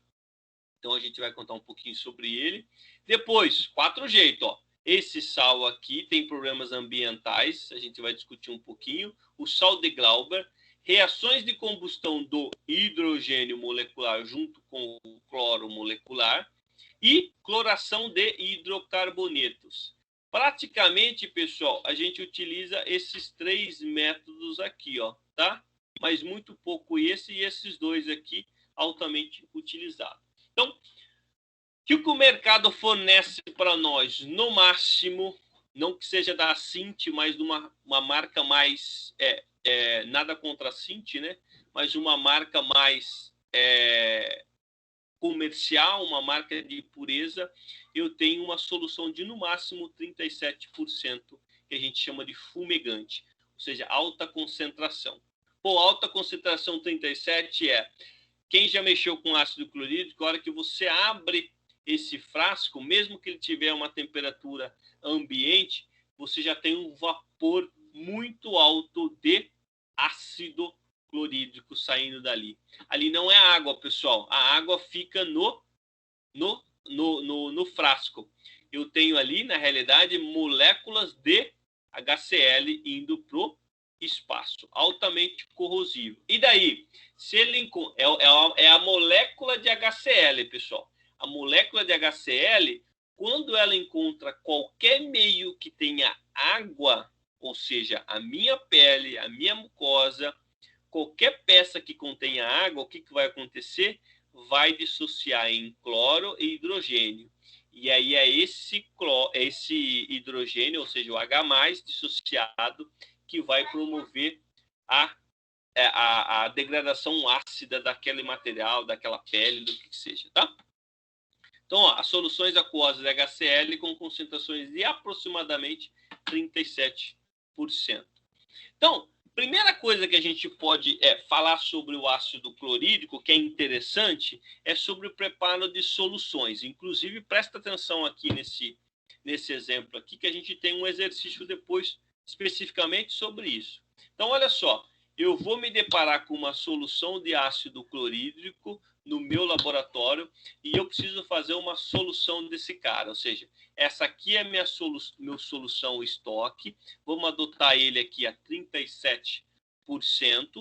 Então a gente vai contar um pouquinho sobre ele. Depois, 4 jeitos, ó. Esse sal aqui tem problemas ambientais, a gente vai discutir um pouquinho. O sal de Glauber, reações de combustão do hidrogênio molecular junto com o cloro molecular e cloração de hidrocarbonetos. Praticamente, pessoal, a gente utiliza esses 3 métodos aqui, ó, tá? Mas muito pouco esse e esses 2 aqui altamente utilizados. Então, o que o mercado fornece para nós, no máximo, não que seja da Cint, mas de uma marca mais, nada contra a Cint, né? Mas uma marca mais comercial, uma marca de pureza, eu tenho uma solução de no máximo 37%, que a gente chama de fumegante, ou seja, alta concentração. Pô, alta concentração 37 quem já mexeu com ácido clorídrico, a hora que você abre esse frasco, mesmo que ele tiver uma temperatura ambiente, você já tem um vapor muito alto de ácido clorídrico saindo dali. Ali não é água, pessoal. A água fica no frasco. Eu tenho ali, na realidade, moléculas de HCl indo pro espaço, altamente corrosivo. E daí? Se ele é a molécula de HCl, pessoal. A molécula de HCl, quando ela encontra qualquer meio que tenha água, ou seja, a minha pele, a minha mucosa, qualquer peça que contenha água, o que vai acontecer? Vai dissociar em cloro e hidrogênio. E aí é esse hidrogênio, ou seja, o H+, dissociado, que vai promover a degradação ácida daquele material, daquela pele, do que seja, tá? Então, ó, as soluções aquosas de HCl com concentrações de aproximadamente 37%. Então, primeira coisa que a gente pode falar sobre o ácido clorídrico, que é interessante, é sobre o preparo de soluções. Inclusive, presta atenção aqui nesse exemplo aqui, que a gente tem um exercício depois especificamente sobre isso. Então, olha só, eu vou me deparar com uma solução de ácido clorídrico no meu laboratório e eu preciso fazer uma solução desse cara, ou seja, essa aqui é minha solução estoque, vamos adotar ele aqui a 37%,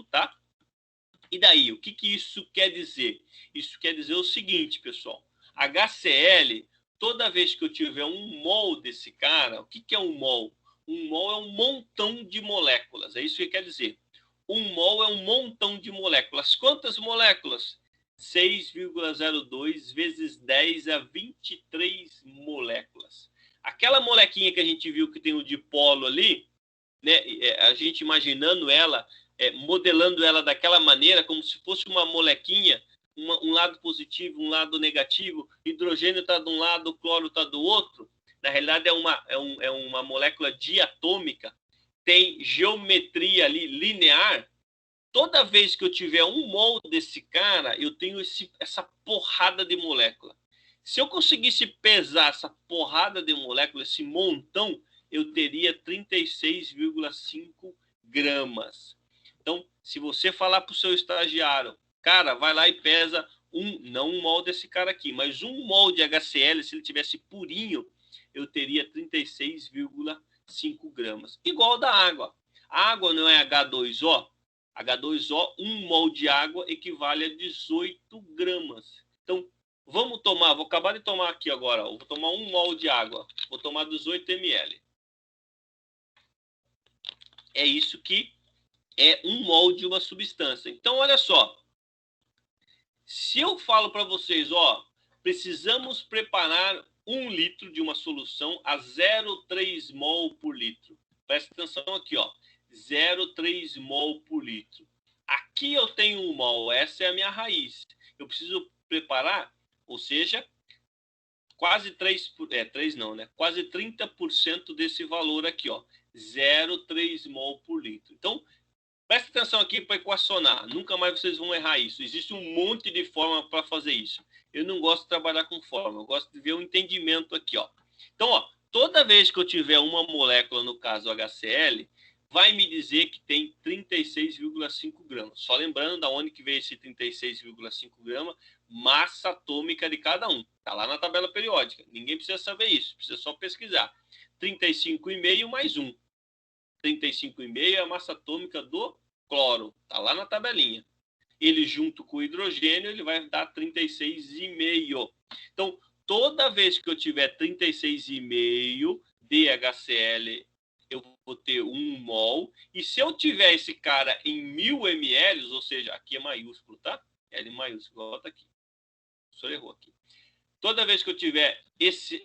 tá? E daí, o que isso quer dizer? Isso quer dizer o seguinte, pessoal, HCl, toda vez que eu tiver um mol desse cara, o que é um mol? Um mol é um montão de moléculas, é isso que quer dizer. Um mol é um montão de moléculas. Quantas moléculas? 6,02 vezes 10 a 23 moléculas. Aquela molequinha que a gente viu que tem o dipolo ali, né, a gente imaginando ela, modelando ela daquela maneira, como se fosse uma molequinha, um lado positivo, um lado negativo, hidrogênio está de um lado, cloro está do outro. Na realidade, é uma molécula diatômica, tem geometria ali linear. Toda vez que eu tiver um mol desse cara, eu tenho essa porrada de molécula. Se eu conseguisse pesar essa porrada de molécula, esse montão, eu teria 36,5 gramas. Então, se você falar para o seu estagiário, cara, vai lá e pesa não um mol desse cara aqui, mas um mol de HCl, se ele tivesse purinho, eu teria 36,5 gramas. Igual da água. A água não é H2O? H2O, 1 mol de água equivale a 18 gramas. Então, vamos tomar, vou acabar de tomar aqui agora, vou tomar 1 mol de água, vou tomar 18 ml. É isso que é 1 mol de uma substância. Então, olha só, se eu falo para vocês, ó, precisamos preparar 1 litro de uma solução a 0,3 mol por litro. Presta atenção aqui, ó, 0,3 mol por litro. Aqui eu tenho 1 mol, essa é a minha raiz. Eu preciso preparar, ou seja, quase 3 não, né? Quase 30% desse valor aqui, ó, 0,3 mol por litro. Então, presta atenção aqui para equacionar. Nunca mais vocês vão errar isso. Existe um monte de forma para fazer isso. Eu não gosto de trabalhar com forma. Eu gosto de ver o entendimento aqui, ó. Então, ó, toda vez que eu tiver uma molécula, no caso HCl, vai me dizer que tem 36,5 gramas. Só lembrando da onde que veio esse 36,5 gramas, massa atômica de cada um. Está lá na tabela periódica. Ninguém precisa saber isso. Precisa só pesquisar. 35,5 mais 1. 35,5 é a massa atômica do cloro. Está lá na tabelinha. Ele junto com o hidrogênio, ele vai dar 36,5. Então, toda vez que eu tiver 36,5 de HCl, eu vou ter 1 mol. E se eu tiver esse cara em 1000 ml, ou seja, aqui é maiúsculo, tá? L maiúsculo, bota aqui. O senhor errou aqui. Toda vez que eu tiver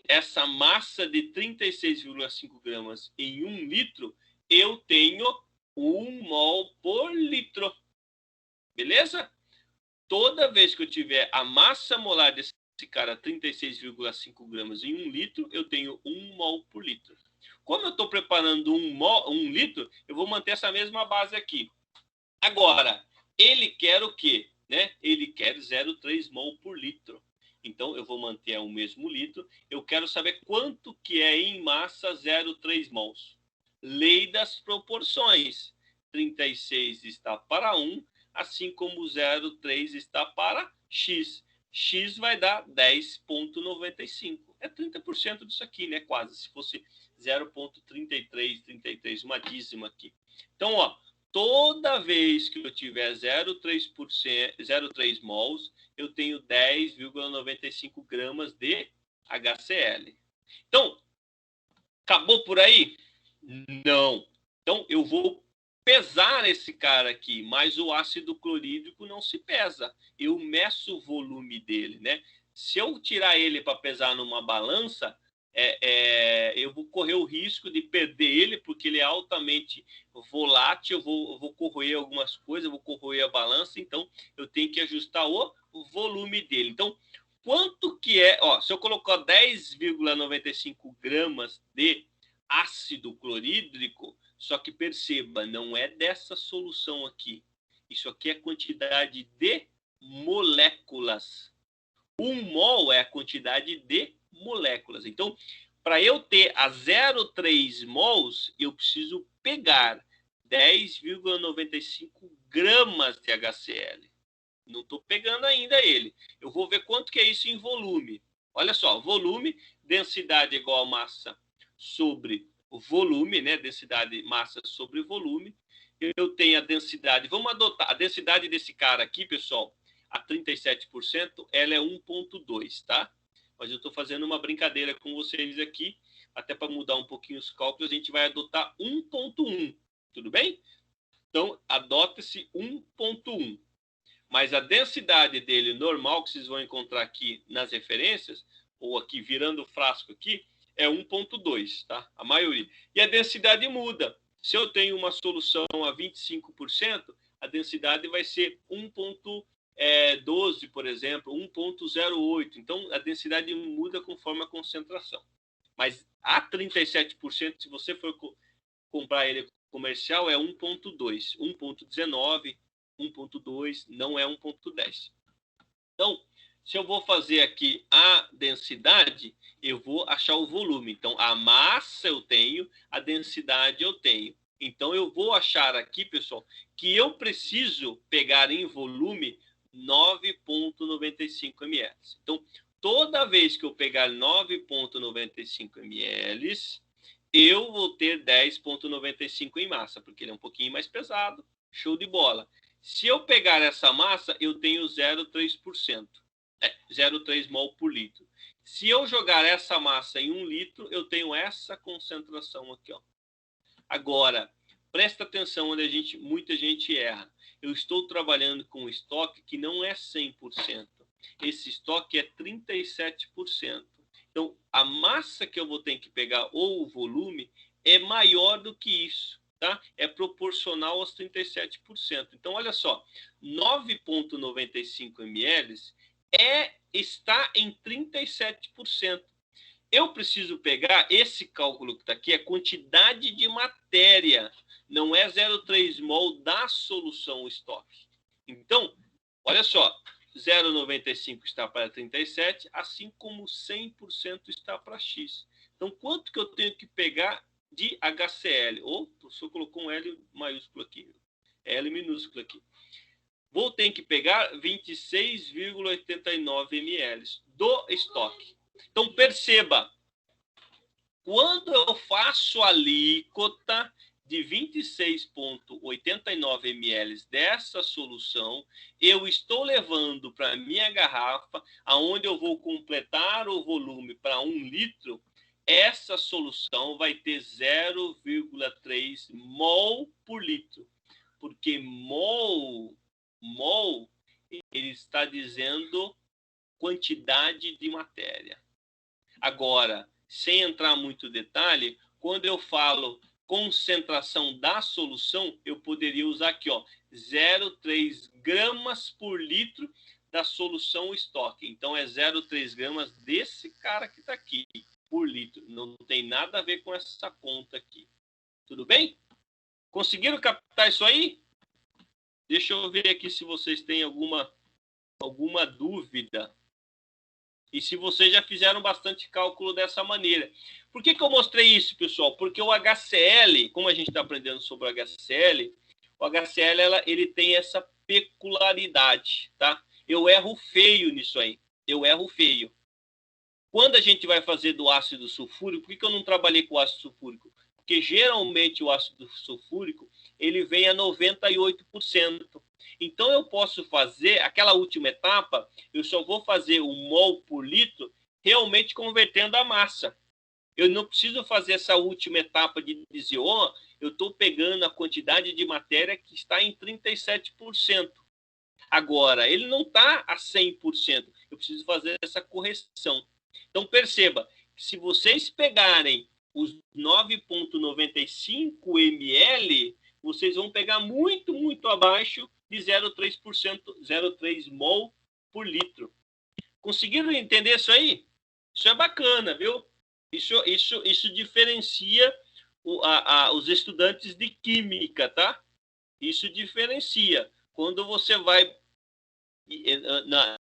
essa massa de 36,5 gramas em 1 litro, eu tenho 1 mol por litro. Beleza? Toda vez que eu tiver a massa molar desse cara, 36,5 gramas em 1 litro, eu tenho 1 mol por litro. Como eu estou preparando 1 litro, eu vou manter essa mesma base aqui. Agora, ele quer o quê? Né? Ele quer 0,3 mol por litro. Então, eu vou manter o mesmo litro. Eu quero saber quanto que é em massa 0,3 mols. Lei das proporções. 36 está para 1, assim como 0,3 está para X. X vai dar 10,95. É 30% disso aqui, né? Quase. Se fosse 0,33, uma dízima aqui. Então, ó, toda vez que eu tiver 0,3 mols, eu tenho 10,95 gramas de HCl. Então, acabou por aí? Não. Então, eu vou pesar esse cara aqui, mas o ácido clorídrico não se pesa. Eu meço o volume dele, né? Se eu tirar ele para pesar numa balança, eu vou correr o risco de perder ele, porque ele é altamente volátil, eu vou corroer algumas coisas, eu vou corroer a balança, então eu tenho que ajustar o volume dele. Então, quanto que é? Ó, se eu colocar 10,95 gramas de ácido clorídrico, só que perceba, não é dessa solução aqui. Isso aqui é quantidade de moléculas. 1 mol é a quantidade de moléculas. Então, para eu ter a 0,3 mols, eu preciso pegar 10,95 gramas de HCl. Não estou pegando ainda ele. Eu vou ver quanto que é isso em volume. Olha só, volume, densidade igual a massa sobre o volume, né? Densidade, massa sobre volume. Eu tenho a densidade, vamos adotar a densidade desse cara aqui, pessoal, a 37%, ela é 1,2, tá? Mas eu estou fazendo uma brincadeira com vocês aqui, até para mudar um pouquinho os cálculos, a gente vai adotar 1,1, tudo bem? Então, adota-se 1,1. Mas a densidade dele normal, que vocês vão encontrar aqui nas referências, ou aqui virando o frasco aqui, é 1,2, tá? A maioria. E a densidade muda. Se eu tenho uma solução a 25%, a densidade vai ser 1,12, por exemplo, 1,08. Então, a densidade muda conforme a concentração. Mas a 37%, se você for comprar ele comercial, é 1,2, 1,19, 1,2, não é 1,10. Então, se eu vou fazer aqui a densidade, eu vou achar o volume. Então, a massa eu tenho, a densidade eu tenho. Então, eu vou achar aqui, pessoal, que eu preciso pegar em volume 9,95 ml. Então, toda vez que eu pegar 9,95 ml, eu vou ter 10,95 em massa, porque ele é um pouquinho mais pesado. Show de bola. Se eu pegar essa massa, eu tenho 0,3%. 0,3 mol por litro. Se eu jogar essa massa em 1 litro, eu tenho essa concentração aqui, ó. Agora, presta atenção onde muita gente erra. Eu estou trabalhando com um estoque que não é 100%. Esse estoque é 37%. Então, a massa que eu vou ter que pegar, ou o volume, é maior do que isso, tá? É proporcional aos 37%. Então, olha só, 9,95 ml está em 37%. Eu preciso pegar esse cálculo que está aqui, a quantidade de matéria, não é 0,3 mol da solução estoque. Então, olha só, 0,95 está para 37, assim como 100% está para X. Então, quanto que eu tenho que pegar de HCl? Ou, o professor colocou um L maiúsculo aqui, L minúsculo aqui. Vou ter que pegar 26,89 ml do estoque. Então, perceba, quando eu faço a alíquota de 26,89 ml dessa solução, eu estou levando para a minha garrafa, aonde eu vou completar o volume para 1 litro, essa solução vai ter 0,3 mol por litro. Porque mol, ele está dizendo quantidade de matéria. Agora, sem entrar muito detalhe, quando eu falo concentração da solução, eu poderia usar aqui, ó, 0,3 gramas por litro da solução estoque. Então, é 0,3 gramas desse cara que está aqui, por litro. Não tem nada a ver com essa conta aqui. Tudo bem? Conseguiram captar isso aí? Deixa eu ver aqui se vocês têm alguma dúvida. E se vocês já fizeram bastante cálculo dessa maneira. Por que eu mostrei isso, pessoal? Porque o HCl, como a gente está aprendendo sobre o HCl, ele tem essa peculiaridade, tá? Eu erro feio nisso aí. Eu erro feio. Quando a gente vai fazer do ácido sulfúrico, por que eu não trabalhei com o ácido sulfúrico? Porque geralmente o ácido sulfúrico, ele vem a 98%. Então, eu posso fazer, aquela última etapa, eu só vou fazer o mol por litro realmente convertendo a massa. Eu não preciso fazer essa última etapa de dizer, eu estou pegando a quantidade de matéria que está em 37%. Agora, ele não está a 100%. Eu preciso fazer essa correção. Então, perceba, se vocês pegarem os 9,95 ml, vocês vão pegar muito, muito abaixo de 0,3%, 0,3 mol por litro. Conseguiram entender isso aí? Isso é bacana, viu? Isso diferencia os estudantes de química, tá? Isso diferencia. Quando você vai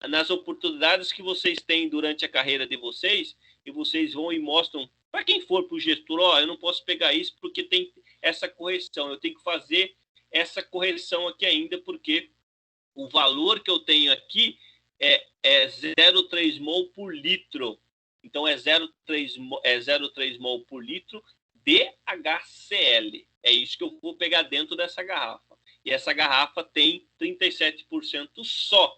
nas oportunidades que vocês têm durante a carreira de vocês, e vocês vão e mostram, para quem for para o gestor, eu não posso pegar isso porque tem essa correção, eu tenho que fazer essa correção aqui ainda, porque o valor que eu tenho aqui é 0,3 mol por litro. Então, é 0,3 mol por litro de HCl. É isso que eu vou pegar dentro dessa garrafa. E essa garrafa tem 37% só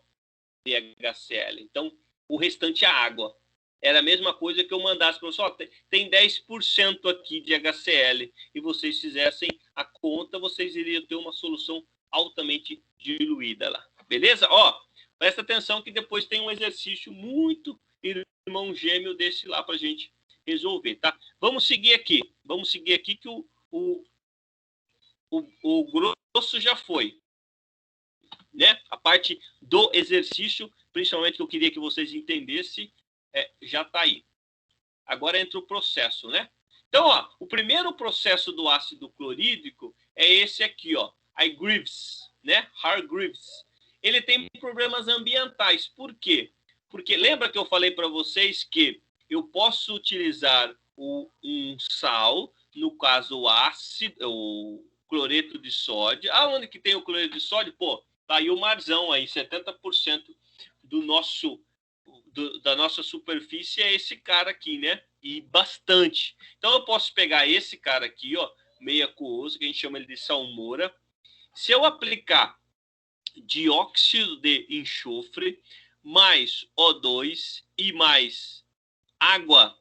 de HCl. Então, o restante é água. Era a mesma coisa que eu mandasse para vocês, tem 10% aqui de HCl, e vocês fizessem a conta, vocês iriam ter uma solução altamente diluída lá. Beleza? Presta atenção que depois tem um exercício muito irmão gêmeo desse lá para a gente resolver, tá? Vamos seguir aqui que o grosso já foi, né? A parte do exercício, principalmente que eu queria que vocês entendessem, já está aí. Agora entra o processo, né? Então, o primeiro processo do ácido clorídrico é esse aqui, Hargreaves, né? Hargreaves. Ele tem problemas ambientais. Por quê? Porque lembra que eu falei para vocês que eu posso utilizar um sal, no caso o ácido, o cloreto de sódio. Aonde que tem o cloreto de sódio? Pô, tá aí o marzão aí, 70% da nossa superfície é esse cara aqui, né? E bastante. Então eu posso pegar esse cara aqui, ó, meio aquoso, que a gente chama ele de salmoura. Se eu aplicar dióxido de enxofre mais O2 e mais água,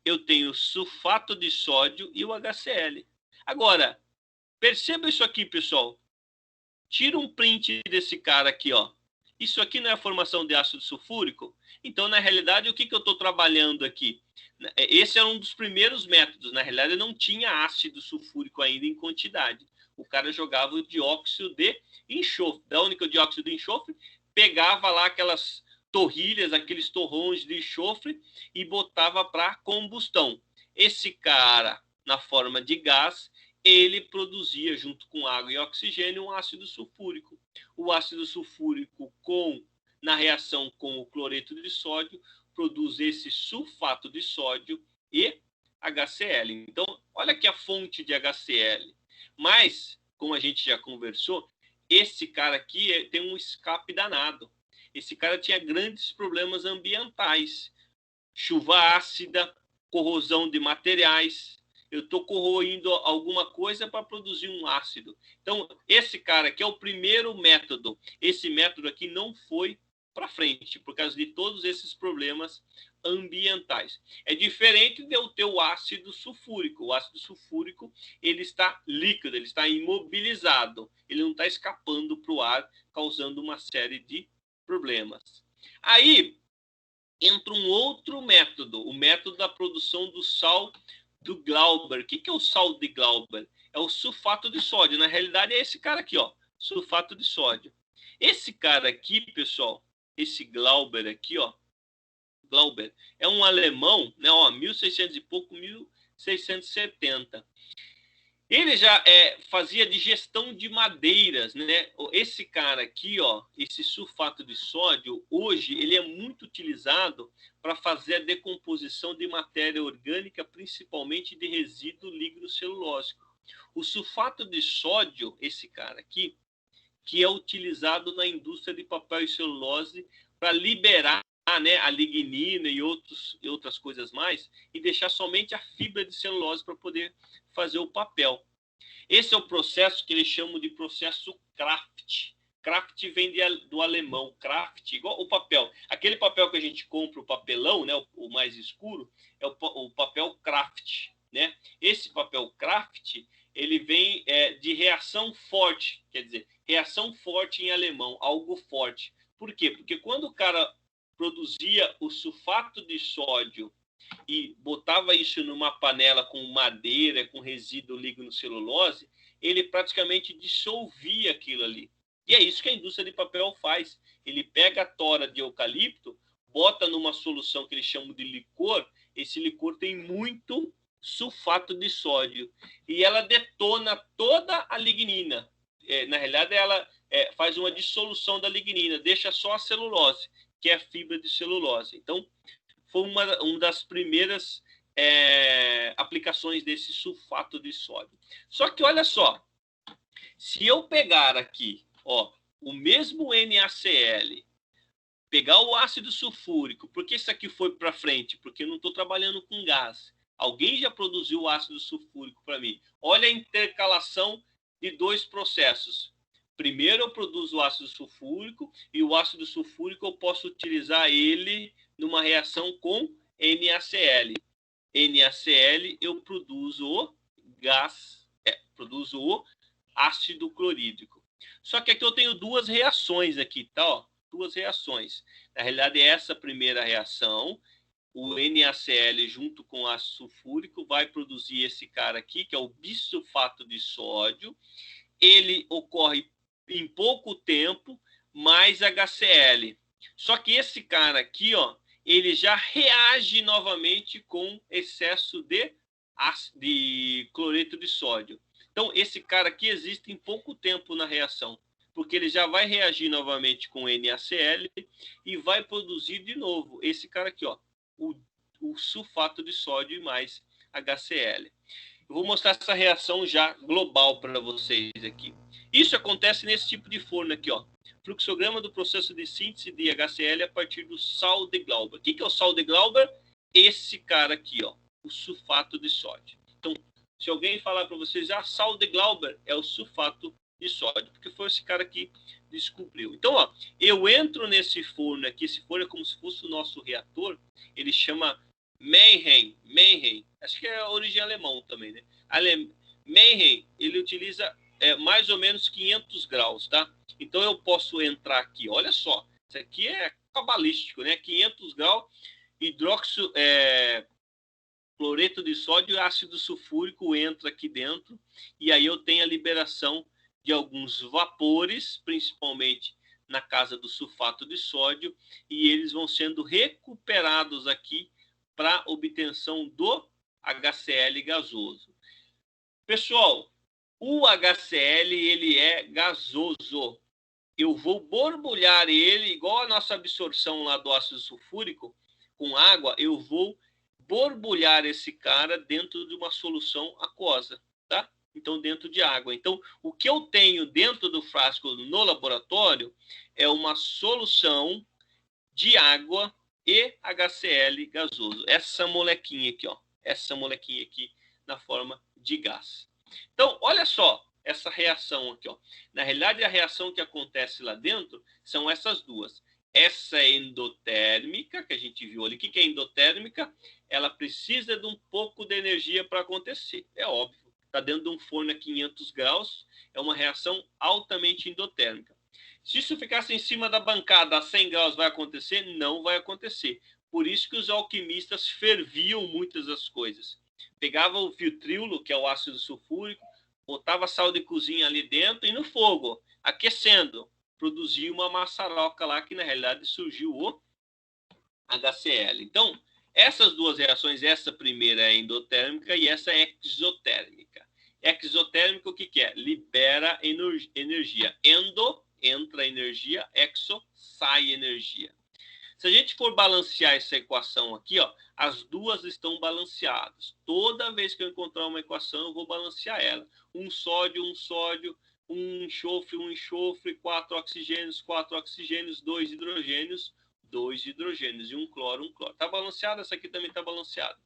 eu tenho sulfato de sódio e o HCl. Agora, perceba isso aqui, pessoal. Tira um print desse cara aqui, ó. Isso aqui não é a formação de ácido sulfúrico? Então, na realidade, o que eu estou trabalhando aqui? Esse era um dos primeiros métodos. Na realidade, não tinha ácido sulfúrico ainda em quantidade. O cara jogava o dióxido de enxofre. Da onde que o dióxido de enxofre? Pegava lá aquelas torrilhas, aqueles torrões de enxofre e botava para combustão. Esse cara, na forma de gás, ele produzia, junto com água e oxigênio, um ácido sulfúrico. O ácido sulfúrico, na reação com o cloreto de sódio, produz esse sulfato de sódio e HCl. Então, olha aqui a fonte de HCl. Mas, como a gente já conversou, esse cara aqui tem um escape danado. Esse cara tinha grandes problemas ambientais. Chuva ácida, corrosão de materiais. Eu estou corroindo alguma coisa para produzir um ácido. Então, esse cara aqui é o primeiro método. Esse método aqui não foi para frente, por causa de todos esses problemas ambientais. É diferente de eu ter o ácido sulfúrico. O ácido sulfúrico, ele está líquido, ele está imobilizado. Ele não está escapando para o ar, causando uma série de problemas. Aí, entra um outro método, o método da produção do sal do Glauber. O que é o sal de Glauber? É o sulfato de sódio. Na realidade, é esse cara aqui, ó, sulfato de sódio. Esse cara aqui, pessoal, esse Glauber aqui, ó, Glauber, é um alemão, né, ó, 1600 e pouco, 1670. Ele já fazia digestão de madeiras, né? Esse cara aqui, ó, esse sulfato de sódio, hoje ele é muito utilizado para fazer a decomposição de matéria orgânica, principalmente de resíduo lignocelulósico. O sulfato de sódio, esse cara aqui, que é utilizado na indústria de papel e celulose para liberar, né, a lignina e outras coisas mais, e deixar somente a fibra de celulose para poder fazer o papel. Esse é o processo que eles chamam de processo Kraft. Kraft vem do alemão, Kraft, igual o papel. Aquele papel que a gente compra, o papelão, né, o mais escuro, é o papel Kraft, né? Esse papel Kraft, ele vem de reação forte, quer dizer, reação forte em alemão, algo forte. Por quê? Porque quando o cara produzia o sulfato de sódio e botava isso numa panela com madeira, com resíduo lignocelulose, ele praticamente dissolvia aquilo ali. E é isso que a indústria de papel faz. Ele pega a tora de eucalipto, bota numa solução que eles chamam de licor, esse licor tem muito sulfato de sódio, e ela detona toda a lignina. Na realidade, ela faz uma dissolução da lignina, deixa só a celulose, que é a fibra de celulose. Então, foi uma das primeiras aplicações desse sulfato de sódio. Só que, olha só, se eu pegar aqui, ó, o mesmo NaCl, pegar o ácido sulfúrico, por que isso aqui foi para frente? Porque eu não estou trabalhando com gás. Alguém já produziu o ácido sulfúrico para mim. Olha a intercalação de dois processos. Primeiro eu produzo o ácido sulfúrico, e o ácido sulfúrico eu posso utilizar ele numa reação com NaCl. NaCl eu produzo o gás, produzo o ácido clorídrico. Só que aqui eu tenho duas reações aqui, tá? Ó, duas reações. Na realidade, essa primeira reação, o NaCl junto com o ácido sulfúrico vai produzir esse cara aqui, que é o bisulfato de sódio. Ele ocorre em pouco tempo, mais HCl. Só que esse cara aqui, ó, ele já reage novamente com excesso de cloreto de sódio. Então, esse cara aqui existe em pouco tempo na reação, porque ele já vai reagir novamente com NaCl e vai produzir de novo esse cara aqui, ó, o sulfato de sódio e mais HCl. Eu vou mostrar essa reação já global para vocês aqui. Isso acontece nesse tipo de forno aqui, ó. Fluxograma do processo de síntese de HCl a partir do sal de Glauber. O que é o sal de Glauber? Esse cara aqui, ó, o sulfato de sódio. Então, se alguém falar para vocês, sal de Glauber é o sulfato de sódio, porque foi esse cara que descobriu. Então, ó, eu entro nesse forno aqui, esse forno é como se fosse o nosso reator, ele chama Mannheim, acho que é a origem alemão também, né? Mannheim, ele utiliza mais ou menos 500 graus, tá? Então eu posso entrar aqui, olha só, isso aqui é cabalístico, né? 500 graus, cloreto de sódio e ácido sulfúrico entra aqui dentro, e aí eu tenho a liberação de alguns vapores, principalmente na casa do sulfato de sódio, e eles vão sendo recuperados aqui para obtenção do HCl gasoso. Pessoal, o HCl ele é gasoso. Eu vou borbulhar ele, igual a nossa absorção lá do ácido sulfúrico, com água, eu vou borbulhar esse cara dentro de uma solução aquosa, tá? Então, dentro de água. Então, o que eu tenho dentro do frasco no laboratório é uma solução de água e HCl gasoso. Essa molequinha aqui, ó. Essa molequinha aqui na forma de gás. Então, olha só essa reação aqui, ó. Na realidade, a reação que acontece lá dentro são essas duas. Essa é endotérmica, que a gente viu ali. O que é endotérmica? Ela precisa de um pouco de energia para acontecer. É óbvio. Está dentro de um forno a 500 graus. É uma reação altamente endotérmica. Se isso ficasse em cima da bancada a 100 graus, vai acontecer? Não vai acontecer. Por isso que os alquimistas ferviam muitas das coisas. Pegava o filtríolo, que é o ácido sulfúrico, botava sal de cozinha ali dentro e no fogo, aquecendo. Produzia uma maçaroca lá, que na realidade surgiu o HCl. Então, essas duas reações, essa primeira é endotérmica e essa é exotérmica. Exotérmica, o que é? Libera energia. Endo, entra energia, exo, sai energia. Se a gente for balancear essa equação aqui, ó, as duas estão balanceadas. Toda vez que eu encontrar uma equação, eu vou balancear ela. Um sódio, um enxofre, 4 oxigênios, 2 hidrogênios, e um cloro. Está balanceado? Essa aqui também está balanceada.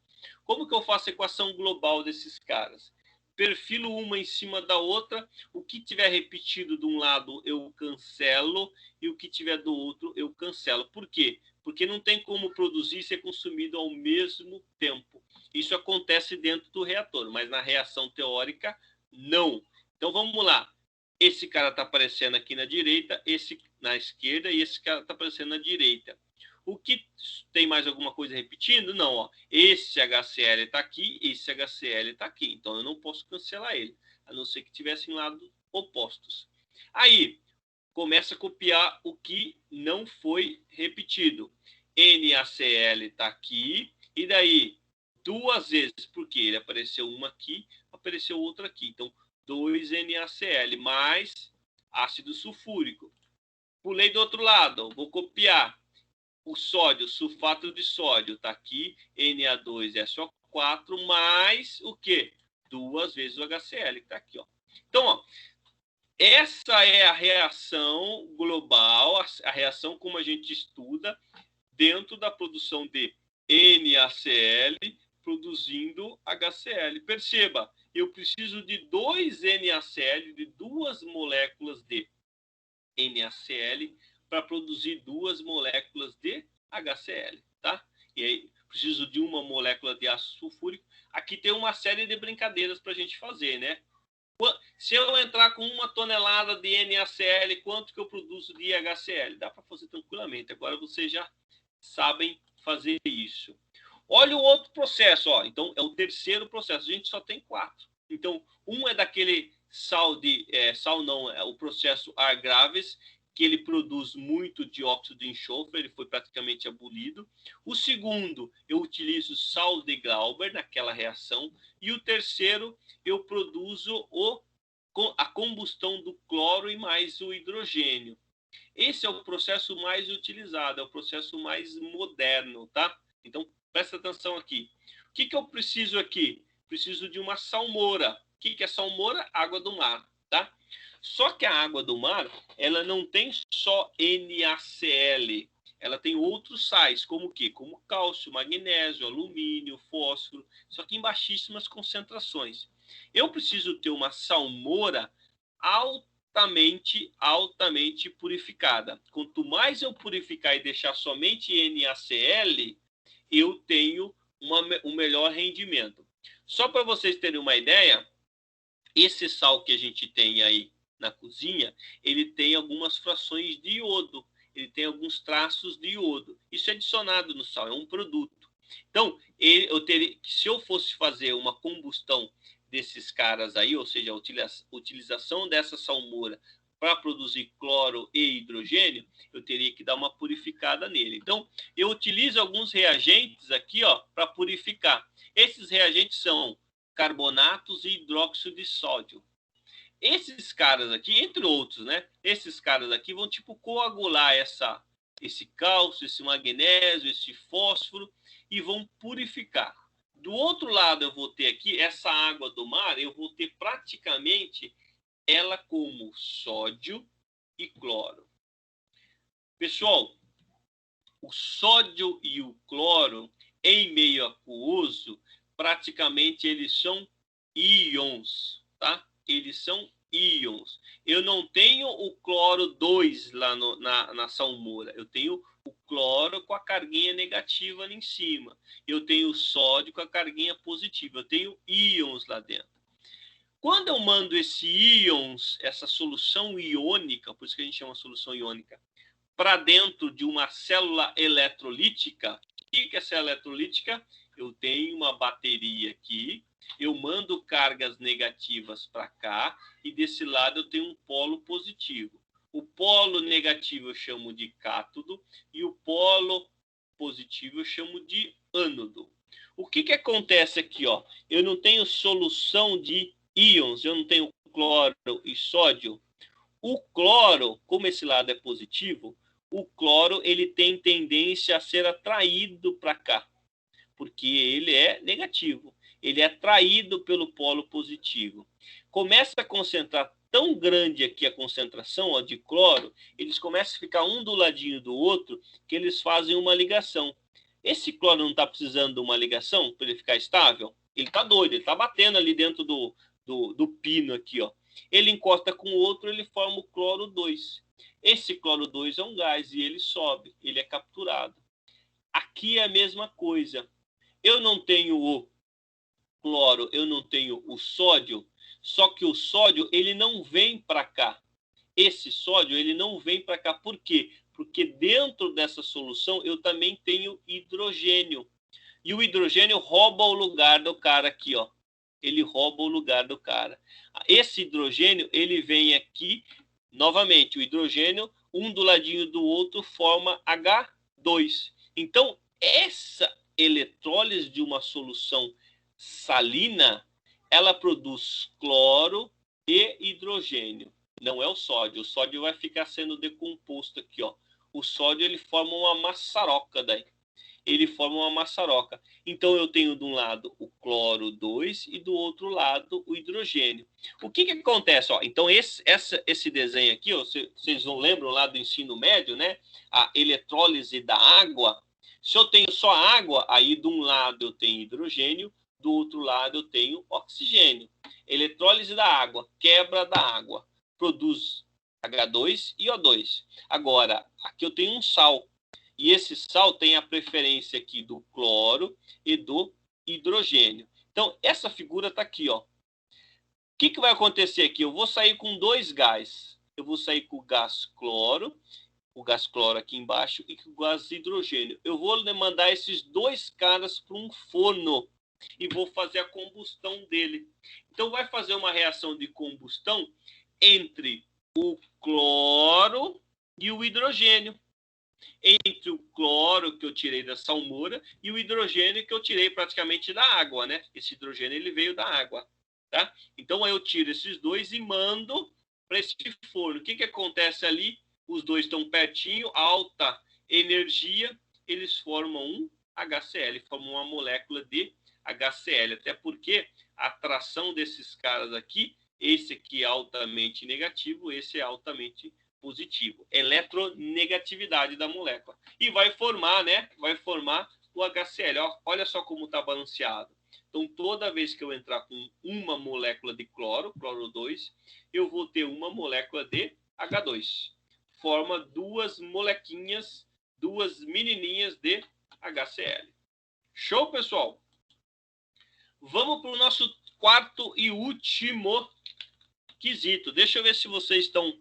Como que eu faço a equação global desses caras? Perfilo uma em cima da outra. O que tiver repetido de um lado, eu cancelo. E o que tiver do outro, eu cancelo. Por quê? Porque não tem como produzir e ser consumido ao mesmo tempo. Isso acontece dentro do reator, mas na reação teórica, não. Então, vamos lá. Esse cara está aparecendo aqui na direita, esse na esquerda e esse cara está aparecendo na direita. O que tem mais alguma coisa repetindo? Não, ó. Esse HCl está aqui, esse HCl está aqui. Então, eu não posso cancelar ele, a não ser que tivessem lados opostos. Aí, começa a copiar o que não foi repetido. NaCl está aqui, e daí, duas vezes, porque ele apareceu uma aqui, apareceu outra aqui. Então, 2NaCl mais ácido sulfúrico. Pulei do outro lado, vou copiar. O sódio, sulfato de sódio, está aqui, Na2SO4, mais o quê? Duas vezes o HCl, que está aqui, ó. Então, ó, essa é a reação global, a reação como a gente estuda dentro da produção de NaCl, produzindo HCl. Perceba, eu preciso de 2 NaCl, de 2 moléculas de NaCl, para produzir 2 moléculas de HCl, tá? E aí, preciso de uma molécula de ácido sulfúrico. Aqui tem uma série de brincadeiras para a gente fazer, né? Se eu entrar com 1 tonelada de NaCl, quanto que eu produzo de HCl? Dá para fazer tranquilamente. Agora vocês já sabem fazer isso. Olha o outro processo, ó. Então, é o terceiro processo. A gente só tem 4. Então, um é daquele o processo Ar-Graves, que ele produz muito dióxido de enxofre, ele foi praticamente abolido. O segundo, eu utilizo sal de Glauber naquela reação. E o terceiro, eu produzo a combustão do cloro e mais o hidrogênio. Esse é o processo mais utilizado, é o processo mais moderno, tá? Então, presta atenção aqui. O que eu preciso aqui? preciso de uma salmoura. O que é salmoura? Água do mar, tá? Só que a água do mar, ela não tem só NaCl, ela tem outros sais, como o quê? Como cálcio, magnésio, alumínio, fósforo, só que em baixíssimas concentrações. Eu preciso ter uma salmoura altamente purificada. Quanto mais eu purificar e deixar somente NaCl, eu tenho um melhor rendimento. Só para vocês terem uma ideia, esse sal que a gente tem aí na cozinha, ele tem algumas frações de iodo, ele tem alguns traços de iodo. Isso é adicionado no sal, é um produto. Então, se eu fosse fazer uma combustão desses caras aí, ou seja, a utilização dessa salmoura para produzir cloro e hidrogênio, eu teria que dar uma purificada nele. Então, eu utilizo alguns reagentes aqui, ó, para purificar. Esses reagentes são carbonatos e hidróxido de sódio. Esses caras aqui, entre outros, né? Esses caras aqui vão tipo coagular esse cálcio, esse magnésio, esse fósforo e vão purificar. Do outro lado eu vou ter aqui essa água do mar, eu vou ter praticamente ela como sódio e cloro. Pessoal, o sódio e o cloro em meio aquoso, praticamente eles são íons, tá? Eles são íons. Eu não tenho o cloro 2 lá na salmoura. Eu tenho o cloro com a carguinha negativa ali em cima. Eu tenho o sódio com a carguinha positiva. Eu tenho íons lá dentro. Quando eu mando esse íons, essa solução iônica, por isso que a gente chama solução iônica, para dentro de uma célula eletrolítica, o que é essa eletrolítica? Eu tenho uma bateria aqui, eu mando cargas negativas para cá e desse lado eu tenho um polo positivo. O polo negativo eu chamo de cátodo e o polo positivo eu chamo de ânodo. O que acontece aqui? Ó? Eu não tenho solução de íons, eu não tenho cloro e sódio. O cloro, como esse lado é positivo, o cloro ele tem tendência a ser atraído para cá, porque ele é negativo. Ele é atraído pelo polo positivo. Começa a concentrar tão grande aqui a concentração, ó, de cloro, eles começam a ficar um do ladinho do outro, que eles fazem uma ligação. Esse cloro não está precisando de uma ligação para ele ficar estável? Ele está doido, ele está batendo ali dentro do pino aqui, ó. Ele encosta com o outro, ele forma o cloro 2. Esse cloro 2 é um gás e ele sobe, ele é capturado. Aqui é a mesma coisa. Eu não tenho o cloro, eu não tenho o sódio, só que o sódio ele não vem para cá. Esse sódio ele não vem para cá. Por quê? Porque dentro dessa solução eu também tenho hidrogênio. E o hidrogênio rouba o lugar do cara aqui, ó. Ele rouba o lugar do cara. Esse hidrogênio, ele vem aqui, novamente, o hidrogênio, um do ladinho do outro, forma H2. Então, essa eletrólise de uma solução salina, ela produz cloro e hidrogênio. Não é o sódio. O sódio vai ficar sendo decomposto aqui, ó. O sódio, ele forma uma maçaroca daí. Ele forma uma maçaroca. Então, eu tenho de um lado o cloro 2 e do outro lado o hidrogênio. O que acontece? Ó, então, esse desenho aqui, ó, vocês não lembram lá do ensino médio, né? A eletrólise da água. Se eu tenho só água, aí de um lado eu tenho hidrogênio, do outro lado eu tenho oxigênio. Eletrólise da água, quebra da água, produz H2 e O2. Agora, aqui eu tenho um sal. E esse sal tem a preferência aqui do cloro e do hidrogênio. Então, essa figura está aqui, ó. O que vai acontecer aqui? Eu vou sair com 2 gás. Eu vou sair com o gás cloro aqui embaixo e com o gás hidrogênio. Eu vou mandar esses 2 caras para um forno e vou fazer a combustão dele. Então, vai fazer uma reação de combustão entre o cloro e o hidrogênio. Entre o cloro que eu tirei da salmoura e o hidrogênio que eu tirei praticamente da água, né? Esse hidrogênio ele veio da água, tá? Então eu tiro esses 2 e mando para esse forno. O que acontece ali? Os 2 estão pertinho, alta energia, eles formam um HCl, formam uma molécula de HCl, até porque a atração desses caras aqui, esse aqui é altamente negativo, esse é altamente positivo. Eletronegatividade da molécula. E vai formar, né? Vai formar o HCl. Olha só como está balanceado. Então, toda vez que eu entrar com uma molécula de cloro, cloro 2, eu vou ter uma molécula de H2. Forma duas molequinhas, duas menininhas de HCl. Show, pessoal? Vamos para o nosso quarto e último quesito. Deixa eu ver se vocês estão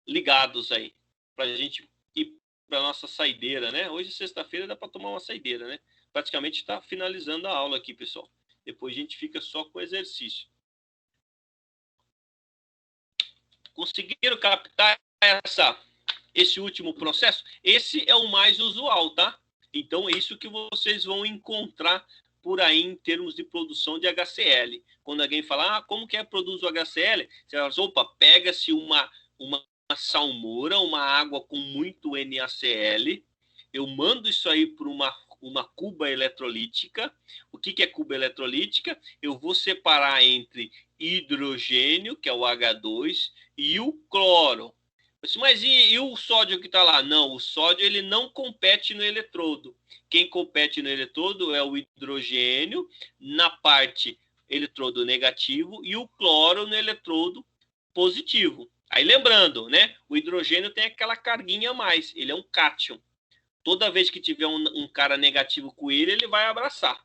ligados aí, para a gente ir para a nossa saideira, né? Hoje, sexta-feira, dá para tomar uma saideira, né? Praticamente está finalizando a aula aqui, pessoal. Depois a gente fica só com exercício. Conseguiram captar esse último processo? Esse é o mais usual, tá? Então, é isso que vocês vão encontrar por aí em termos de produção de HCl. Quando alguém fala, como que produz o HCl? Você fala, opa, pega-se uma salmoura, uma água com muito NaCl, eu mando isso aí para uma cuba eletrolítica. O que é cuba eletrolítica? Eu vou separar entre hidrogênio, que é o H2, e o cloro. Mas e o sódio que está lá? Não, o sódio ele não compete no eletrodo. Quem compete no eletrodo é o hidrogênio, na parte eletrodo negativo, e o cloro no eletrodo positivo. Aí lembrando, né? O hidrogênio tem aquela carguinha a mais, ele é um cátion. Toda vez que tiver um cara negativo com ele vai abraçar.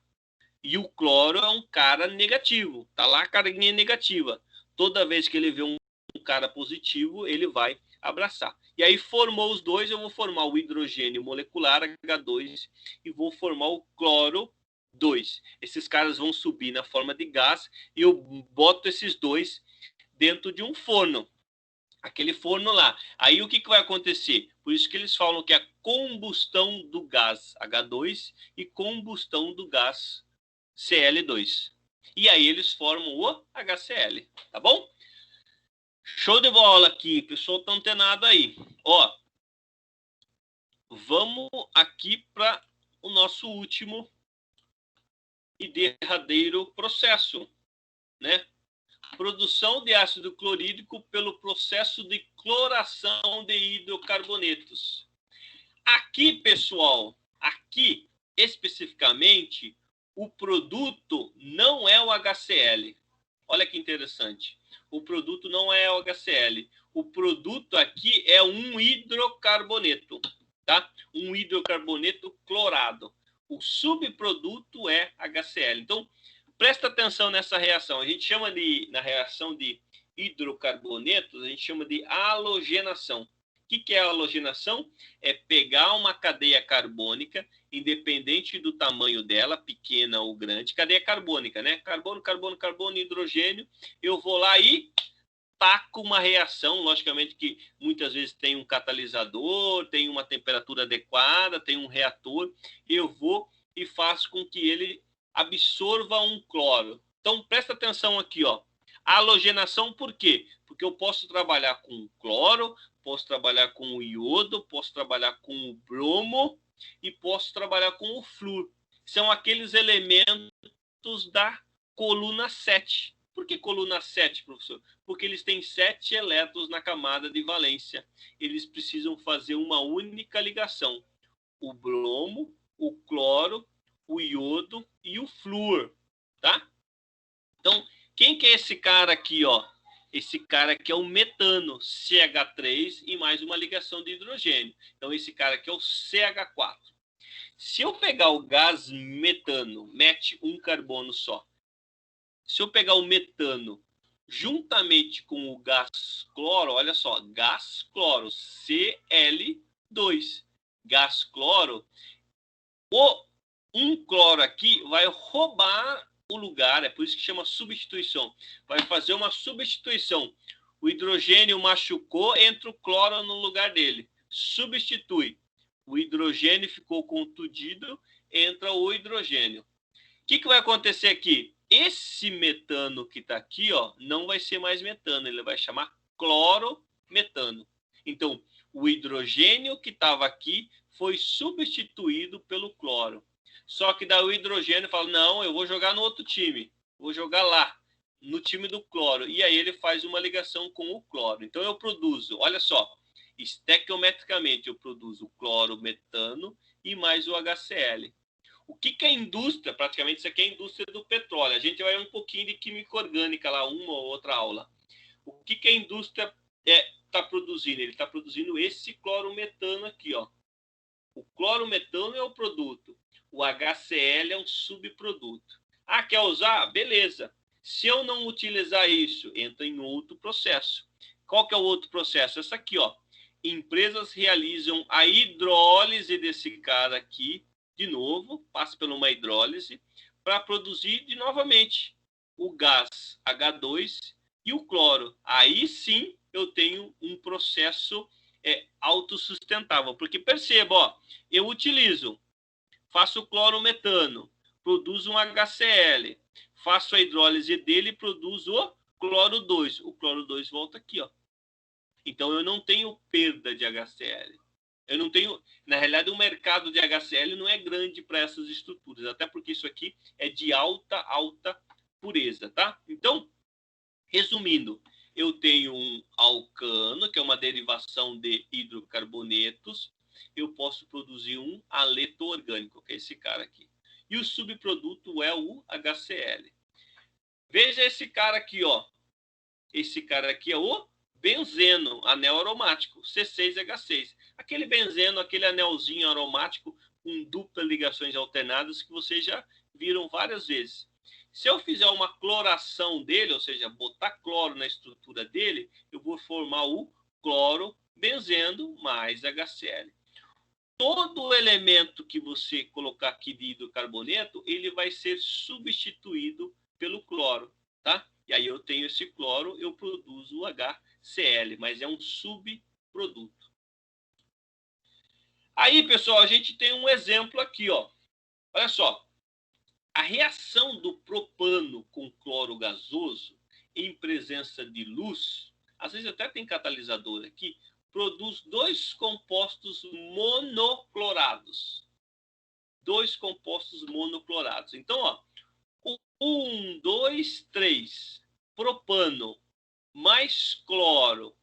E o cloro é um cara negativo, tá lá a carguinha negativa. Toda vez que ele vê um cara positivo, ele vai abraçar. E aí formou os dois, eu vou formar o hidrogênio molecular, H2, e vou formar o cloro 2. Esses caras vão subir na forma de gás e eu boto esses dois dentro de um forno. Aquele forno lá. Aí o que vai acontecer? Por isso que eles falam que é a combustão do gás H2 e combustão do gás Cl2. E aí eles formam o HCl, tá bom? Show de bola aqui, pessoal tá antenado aí. Ó, vamos aqui para o nosso último e derradeiro processo, né? Produção de ácido clorídrico pelo processo de cloração de hidrocarbonetos. Aqui, pessoal, aqui especificamente, o produto não é o HCl. Olha que interessante. O produto não é o HCl. O produto aqui é um hidrocarboneto, tá? Um hidrocarboneto clorado. O subproduto é HCl. Então, presta atenção nessa reação. A gente chama na reação de hidrocarbonetos, a gente chama de halogenação. O que é a halogenação? É pegar uma cadeia carbônica, independente do tamanho dela, pequena ou grande, cadeia carbônica, né? Carbono, carbono, carbono, hidrogênio. Eu vou lá e taco uma reação, logicamente que muitas vezes tem um catalisador, tem uma temperatura adequada, tem um reator. Eu vou e faço com que ele absorva um cloro. Então, presta atenção aqui, ó. A halogenação, por quê? Porque eu posso trabalhar com o cloro, posso trabalhar com o iodo, posso trabalhar com o bromo e posso trabalhar com o flúor. São aqueles elementos da coluna 7. Por que coluna 7, professor? Porque eles têm 7 elétrons na camada de valência. Eles precisam fazer uma única ligação. O bromo, o cloro, o iodo e o flúor, tá? Então, quem que é esse cara aqui, ó? Esse cara aqui é o metano, CH3 e mais uma ligação de hidrogênio. Então, esse cara aqui é o CH4. Se eu pegar o gás metano, mete um carbono só. Se eu pegar o metano juntamente com o gás cloro, olha só, gás cloro, Cl2. Gás cloro, um cloro aqui vai roubar o lugar, é por isso que chama substituição. Vai fazer uma substituição. O hidrogênio machucou, entra o cloro no lugar dele. Substitui. O hidrogênio ficou contundido, entra o hidrogênio. O que vai acontecer aqui? Esse metano que está aqui, ó, não vai ser mais metano, ele vai chamar clorometano. Então, o hidrogênio que estava aqui foi substituído pelo cloro. Só que daí o hidrogênio fala, não, eu vou jogar no outro time. Vou jogar lá, no time do cloro. E aí ele faz uma ligação com o cloro. Então eu produzo, olha só, estequiometricamente eu produzo o cloro, metano e mais o HCl. O que a indústria, praticamente isso aqui é a indústria do petróleo. A gente vai um pouquinho de química orgânica lá, uma ou outra aula. O que a indústria está produzindo? Ele está produzindo esse clorometano aqui, ó. O clorometano é o produto. O HCl é um subproduto. Ah, quer usar? Beleza. Se eu não utilizar isso, entra em outro processo. Qual que é o outro processo? Essa aqui, ó. Empresas realizam a hidrólise desse cara aqui, de novo, passa por uma hidrólise, para produzir de novamente o gás H2 e o cloro. Aí sim eu tenho um processo autossustentável. Porque perceba, ó, eu utilizo, faço clorometano, produzo um HCl, faço a hidrólise dele e produzo o cloro 2. O cloro 2 volta aqui, ó. Então eu não tenho perda de HCl. Eu não tenho, na realidade, o mercado de HCl não é grande para essas estruturas, até porque isso aqui é de alta pureza, tá? Então, resumindo, eu tenho um alcano, que é uma derivação de hidrocarbonetos. Eu posso produzir um aleto orgânico, que é esse cara aqui. E o subproduto é o HCl. Veja esse cara aqui, ó. Esse cara aqui é o benzeno, anel aromático, C6H6. Aquele benzeno, aquele anelzinho aromático com duplas ligações alternadas que vocês já viram várias vezes. Se eu fizer uma cloração dele, ou seja, botar cloro na estrutura dele, eu vou formar o cloro benzeno mais HCl. Todo elemento que você colocar aqui de hidrocarboneto, ele vai ser substituído pelo cloro, tá? E aí eu tenho esse cloro, eu produzo o HCl, mas é um subproduto. Aí, pessoal, a gente tem um exemplo aqui, ó. Olha só. A reação do propano com cloro gasoso em presença de luz, às vezes até tem catalisador aqui, produz dois compostos monoclorados. Dois compostos monoclorados. Então, ó, 1, 2, 3, propano mais cloro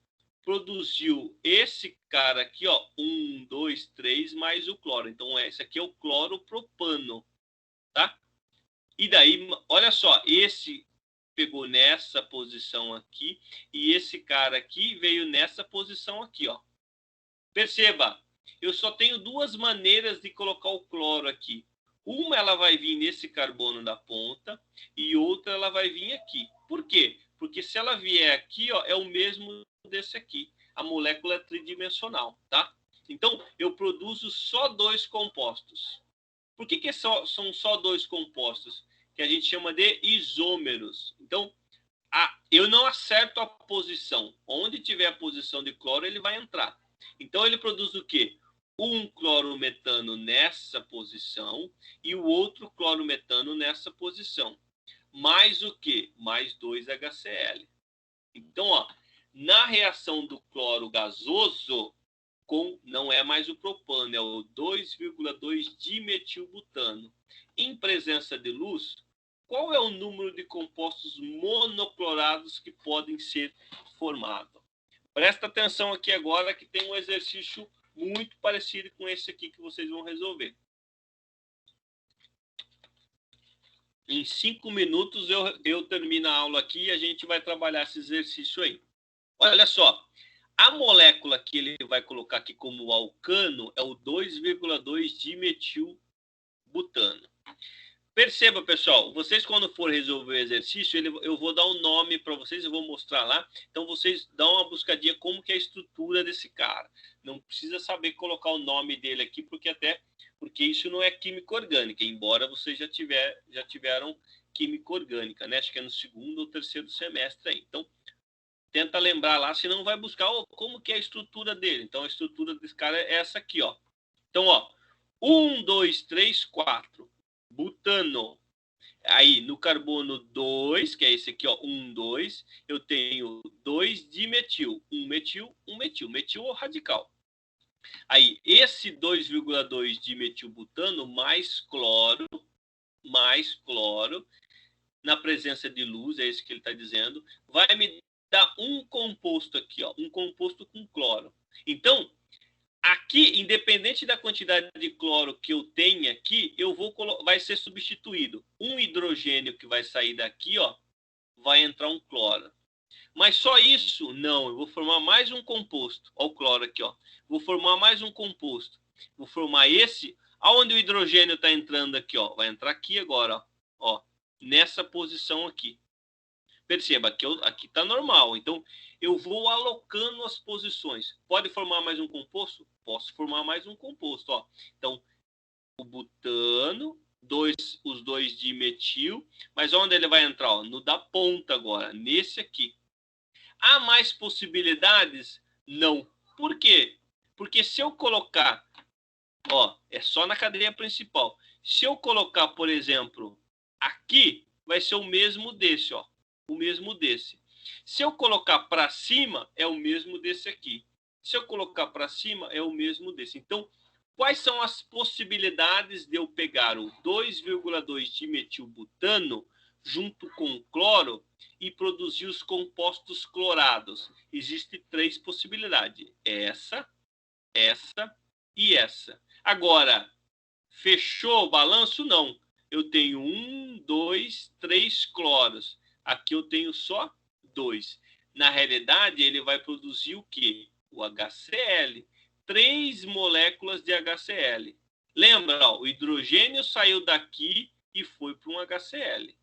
produziu esse cara aqui, ó, 1, 2, 3 mais o cloro. Então, esse aqui é o cloropropano, tá? E daí, olha só, esse pegou nessa posição aqui e esse cara aqui veio nessa posição aqui, ó. Perceba, eu só tenho duas maneiras de colocar o cloro aqui. Uma ela vai vir nesse carbono da ponta e outra ela vai vir aqui. Por quê? Porque se ela vier aqui, ó, é o mesmo desse aqui. A molécula é tridimensional, tá? Então, eu produzo só dois compostos. Por que são só dois compostos? Que a gente chama de isômeros. Então, eu não acerto a posição. Onde tiver a posição de cloro, ele vai entrar. Então, ele produz o quê? Um clorometano nessa posição e o outro clorometano nessa posição. Mais o quê? Mais 2 HCl. Então, ó, na reação do cloro gasoso, não é mais o propano, é o 2,2 dimetilbutano. Em presença de luz, qual é o número de compostos monoclorados que podem ser formados? Presta atenção aqui agora que tem um exercício muito parecido com esse aqui que vocês vão resolver. Em 5 minutos eu termino a aula aqui e a gente vai trabalhar esse exercício aí. Olha só. A molécula que ele vai colocar aqui como alcano é o 2,2 dimetilbutano. Perceba, pessoal, vocês quando for resolver o exercício, eu vou dar um nome para vocês, eu vou mostrar lá. Então vocês dão uma buscadinha como que é a estrutura desse cara. Não precisa saber colocar o nome dele aqui, porque isso não é química orgânica, embora vocês já tiveram química orgânica, né? Acho que é no 2º ou 3º semestre aí. Então, tenta lembrar lá, senão vai buscar como que é a estrutura dele. Então, a estrutura desse cara é essa aqui, ó. Então, ó, 1, 2, 3, 4, butano. Aí, no carbono 2, que é esse aqui, ó, 1, 2, eu tenho 2 dimetil. 1 metil, 1 metil. Metil é o radical. Aí, esse 2,2 de metilbutano mais cloro, na presença de luz, é isso que ele está dizendo, vai me dar um composto aqui, ó, um composto com cloro. Então, aqui, independente da quantidade de cloro que eu tenha aqui, vai ser substituído. Um hidrogênio que vai sair daqui, ó, vai entrar um cloro. Mas só isso? Não, eu vou formar mais um composto. Olha o cloro aqui, ó. Vou formar mais um composto. Vou formar esse. Aonde o hidrogênio está entrando aqui, ó. Vai entrar aqui agora, ó. Nessa posição aqui. Perceba, aqui está normal. Então, eu vou alocando as posições. Pode formar mais um composto? Posso formar mais um composto, ó. Então, o butano, os dois de metil. Mas onde ele vai entrar? Ó? No da ponta agora, nesse aqui. Há mais possibilidades? Não. Por quê? Porque se eu colocar, ó, é só na cadeia principal. Se eu colocar, por exemplo, aqui, vai ser o mesmo desse, ó. O mesmo desse. Se eu colocar para cima, é o mesmo desse aqui. Se eu colocar para cima, é o mesmo desse. Então, quais são as possibilidades de eu pegar o 2,2 de metilbutano junto com cloro e produzir os compostos clorados? Existem 3 possibilidades. Essa e essa. Agora, fechou o balanço? Não. Eu tenho 1, 2, 3 cloros. Aqui eu tenho só 2. Na realidade, ele vai produzir o quê? O HCl. 3 moléculas de HCl. Lembra, ó, o hidrogênio saiu daqui e foi para um HCl.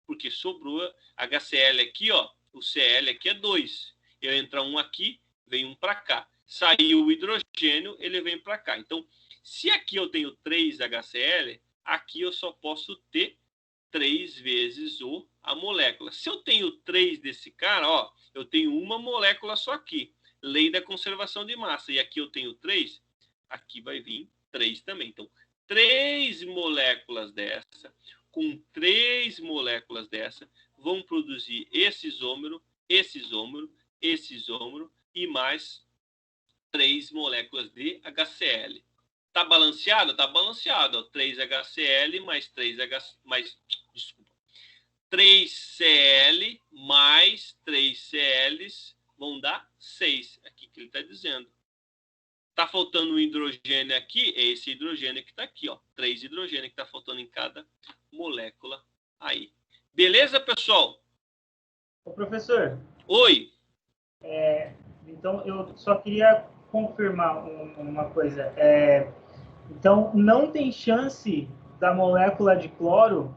Porque sobrou HCl aqui, ó, o Cl aqui é 2. Eu entro um aqui, vem um para cá. Saiu o hidrogênio, ele vem para cá. Então, se aqui eu tenho 3 HCl, aqui eu só posso ter 3 vezes a molécula. Se eu tenho 3 desse cara, ó, eu tenho uma molécula só aqui. Lei da conservação de massa. E aqui eu tenho 3, aqui vai vir 3 também. Então, 3 moléculas dessa, com 3 moléculas dessa, vão produzir esse isômero, esse isômero, esse isômero e mais 3 moléculas de HCl. Tá balanceado? Tá balanceado. Ó, 3 HCl mais 3 Cl mais 3 Cls vão dar 6. Aqui que ele está dizendo. Tá faltando um hidrogênio aqui, é esse hidrogênio que está aqui, ó. 3 hidrogênios que está faltando em cada molécula aí. Beleza, pessoal? Ô, professor. Oi. Então, eu só queria confirmar uma coisa. Então, não tem chance da molécula de cloro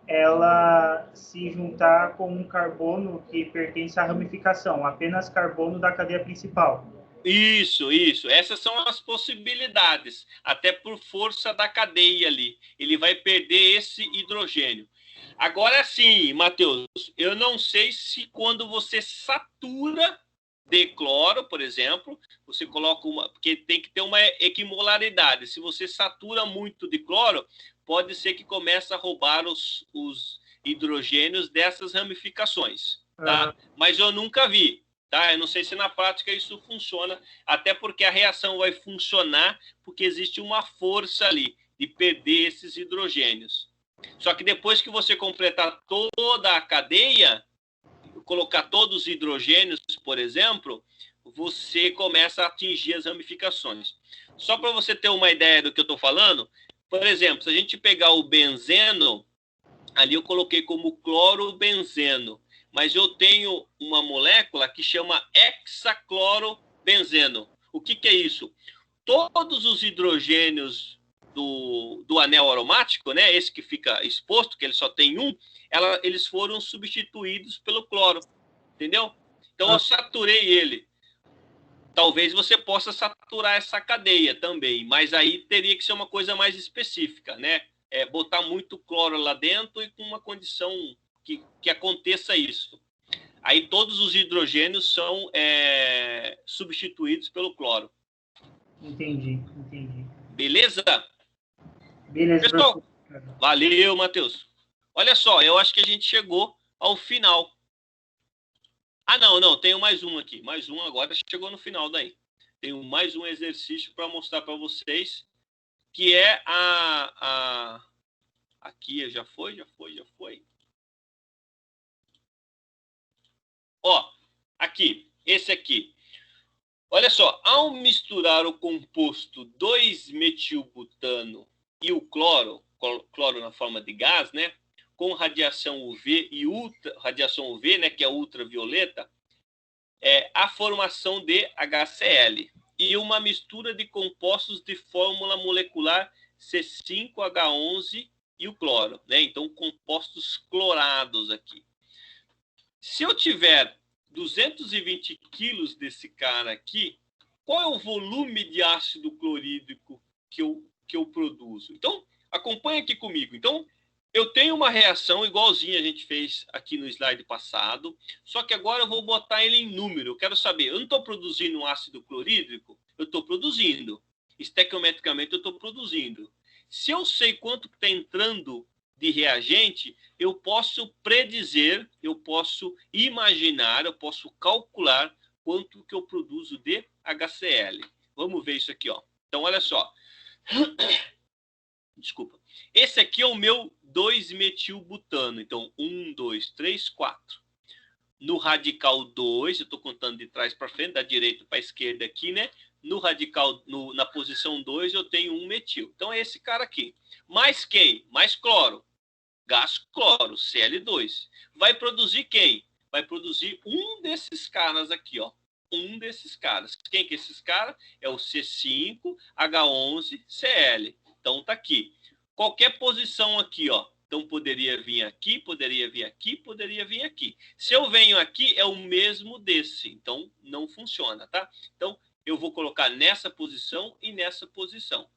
ela se juntar com um carbono que pertence à ramificação, apenas carbono da cadeia principal. Isso. Essas são as possibilidades, até por força da cadeia ali. Ele vai perder esse hidrogênio. Agora sim, Matheus, eu não sei se quando você satura de cloro, por exemplo, você coloca porque tem que ter uma equimolaridade. Se você satura muito de cloro, pode ser que comece a roubar os hidrogênios dessas ramificações, tá? Mas eu nunca vi, tá? Eu não sei se na prática isso funciona, até porque a reação vai funcionar porque existe uma força ali de perder esses hidrogênios. Só que depois que você completar toda a cadeia, colocar todos os hidrogênios, por exemplo, você começa a atingir as ramificações. Só para você ter uma ideia do que eu estou falando, por exemplo, se a gente pegar o benzeno, ali eu coloquei como clorobenzeno, mas eu tenho uma molécula que chama hexaclorobenzeno. O que é isso? Todos os hidrogênios do anel aromático, né, esse que fica exposto, que ele só tem um, eles foram substituídos pelo cloro, entendeu? Então eu saturei ele. Talvez você possa saturar essa cadeia também, mas aí teria que ser uma coisa mais específica, né? Botar muito cloro lá dentro e com uma condição que aconteça isso. Aí todos os hidrogênios são substituídos pelo cloro. Entendi. Beleza? Beleza, pessoal. Valeu, Matheus. Olha só, eu acho que a gente chegou ao final. Ah, não, tenho mais um aqui. Mais um agora, chegou no final daí. tenho mais um exercício para mostrar para vocês, que é aqui já foi. Ó, aqui, esse aqui. Olha só, ao misturar o composto 2-metilbutano e o cloro na forma de gás, né, com radiação UV e radiação UV, né, que é ultravioleta, a formação de HCl e uma mistura de compostos de fórmula molecular C5H11 e o cloro, né? Então, compostos clorados aqui. Se eu tiver 220 quilos desse cara aqui, qual é o volume de ácido clorídrico que eu produzo? Então, acompanha aqui comigo. Então, eu tenho uma reação igualzinha a gente fez aqui no slide passado, só que agora eu vou botar ele em número. Eu quero saber, eu não estou produzindo um ácido clorídrico? Eu estou produzindo. Estequiometricamente, eu estou produzindo. Se eu sei quanto está entrando de reagente, eu posso predizer, eu posso imaginar, eu posso calcular quanto que eu produzo de HCl. Vamos ver isso aqui, ó. Então, olha só. Desculpa. Esse aqui é o meu 2-metilbutano. Então, 1, 2, 3, 4. No radical 2, eu estou contando de trás para frente, da direita para a esquerda aqui, né? No radical, na posição 2, eu tenho 1 metil. Então, é esse cara aqui. Mais quem? Mais cloro. Gás cloro, Cl2. Vai produzir quem? Vai produzir um desses caras aqui, ó. Um desses caras. Quem que é esses caras? É o C5H11Cl. Então, tá aqui. Qualquer posição aqui, ó. Então, poderia vir aqui, poderia vir aqui, poderia vir aqui. Se eu venho aqui, é o mesmo desse. Então, não funciona, tá? Então, eu vou colocar nessa posição e nessa posição.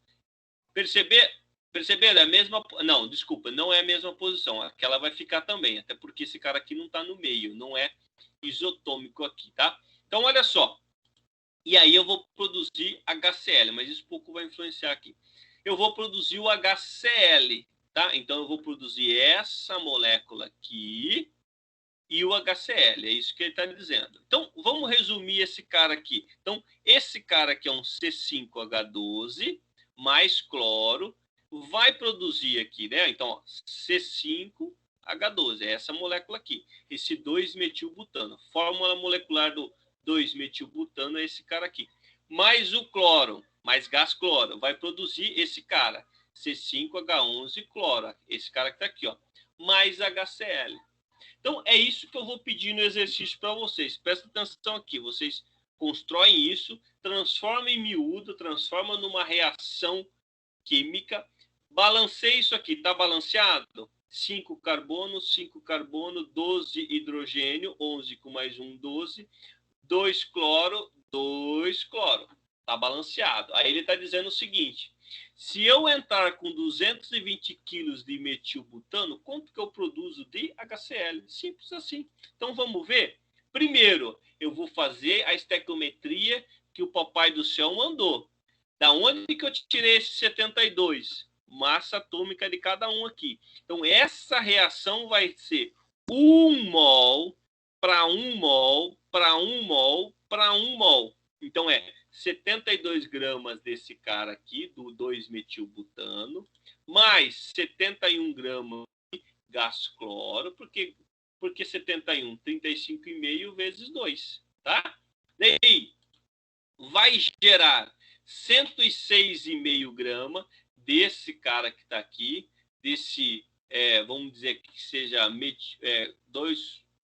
Perceberam? É a mesma... Não, desculpa, não é a mesma posição. Aquela vai ficar também, até porque esse cara aqui não está no meio, não é isotômico aqui, tá? Então, olha só. E aí eu vou produzir HCl, mas isso pouco vai influenciar aqui. Eu vou produzir o HCl, tá? Então, eu vou produzir essa molécula aqui e o HCl, é isso que ele está dizendo. Então, vamos resumir esse cara aqui. Então, esse cara aqui é um C5H12 mais cloro, vai produzir aqui, né? Então, ó, C5H12, é essa molécula aqui, esse 2-metilbutano. Fórmula molecular do 2-metilbutano é esse cara aqui. Mais o cloro, mais gás cloro, vai produzir esse cara, C5H11 cloro, esse cara que está aqui, ó, mais HCl. Então, é isso que eu vou pedir no exercício para vocês. Presta atenção aqui, vocês constroem isso, transformam em miúdo, transformam numa reação química. Balancei isso aqui, está balanceado? 5 carbono, 12 hidrogênio, 11 com mais 1, 12. 2 cloro, 2 cloro. Está balanceado. Aí ele está dizendo o seguinte, se eu entrar com 220 quilos de metilbutano, quanto que eu produzo de HCl? Simples assim. Então, vamos ver? Primeiro, eu vou fazer a estequiometria que o papai do céu mandou. Da onde que eu tirei esse 72? Massa atômica de cada um aqui. Então, essa reação vai ser 1 mol para 1 mol, para 1 mol, para 1 mol. Então, é 72 gramas desse cara aqui, do 2-metilbutano, mais 71 gramas de gás cloro, porque 71? 35,5 vezes 2, tá? Daí, vai gerar 106,5 gramas desse cara que está aqui, desse, vamos dizer que seja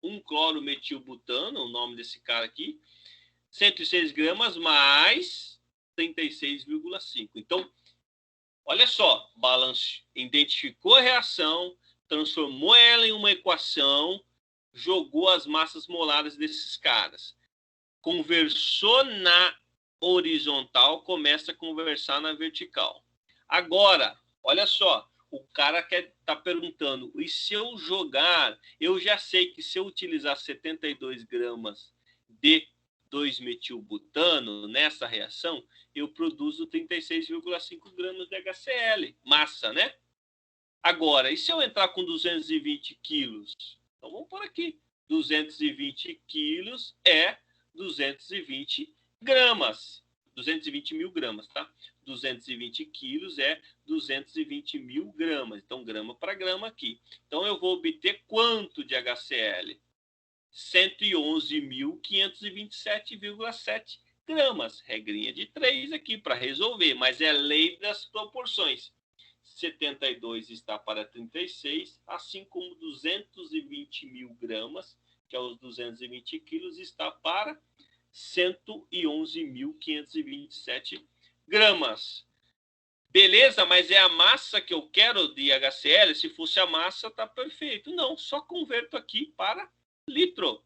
1 cloro-metilbutano, o nome desse cara aqui, 106 gramas mais 36,5. Então, olha só, balance, identificou a reação, transformou ela em uma equação, jogou as massas molares desses caras. Conversou na horizontal, começa a conversar na vertical. Agora, olha só, o cara está perguntando, e se eu jogar, eu já sei que se eu utilizar 72 gramas de 2-metilbutano nessa reação, eu produzo 36,5 gramas de HCl, massa, né? Agora, e se eu entrar com 220 quilos? Então, vamos por aqui. 220 quilos é 220 gramas. 220 mil gramas, tá? 220 quilos é 220 mil gramas. Então, grama para grama aqui. Então, eu vou obter quanto de HCl? 111.527,7 gramas. Regrinha de 3 aqui para resolver, mas é lei das proporções. 72 está para 36, assim como 220 mil gramas, que é os 220 quilos, está para 111.527 gramas. Beleza, mas é a massa que eu quero de HCl? Se fosse a massa, tá perfeito. Não, só converto aqui para litro.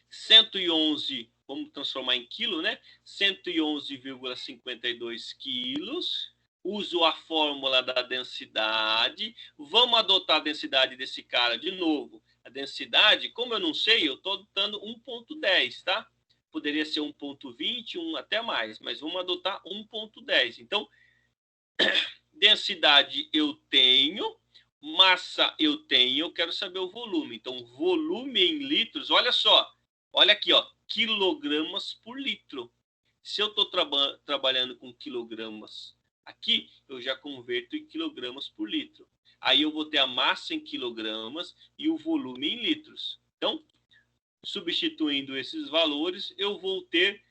111, vamos transformar em quilo, né? 111,52 quilos. Uso a fórmula da densidade. Vamos adotar a densidade desse cara de novo. A densidade, como eu não sei, eu estou adotando 1,10, tá? Poderia ser 1,20, até mais, mas vamos adotar 1,10. Então, densidade eu tenho, massa eu tenho, eu quero saber o volume. Então, volume em litros, olha só. Olha aqui, ó, quilogramas por litro. Se eu estou trabalhando com quilogramas aqui, eu já converto em quilogramas por litro. Aí eu vou ter a massa em quilogramas e o volume em litros. Então, substituindo esses valores, eu vou ter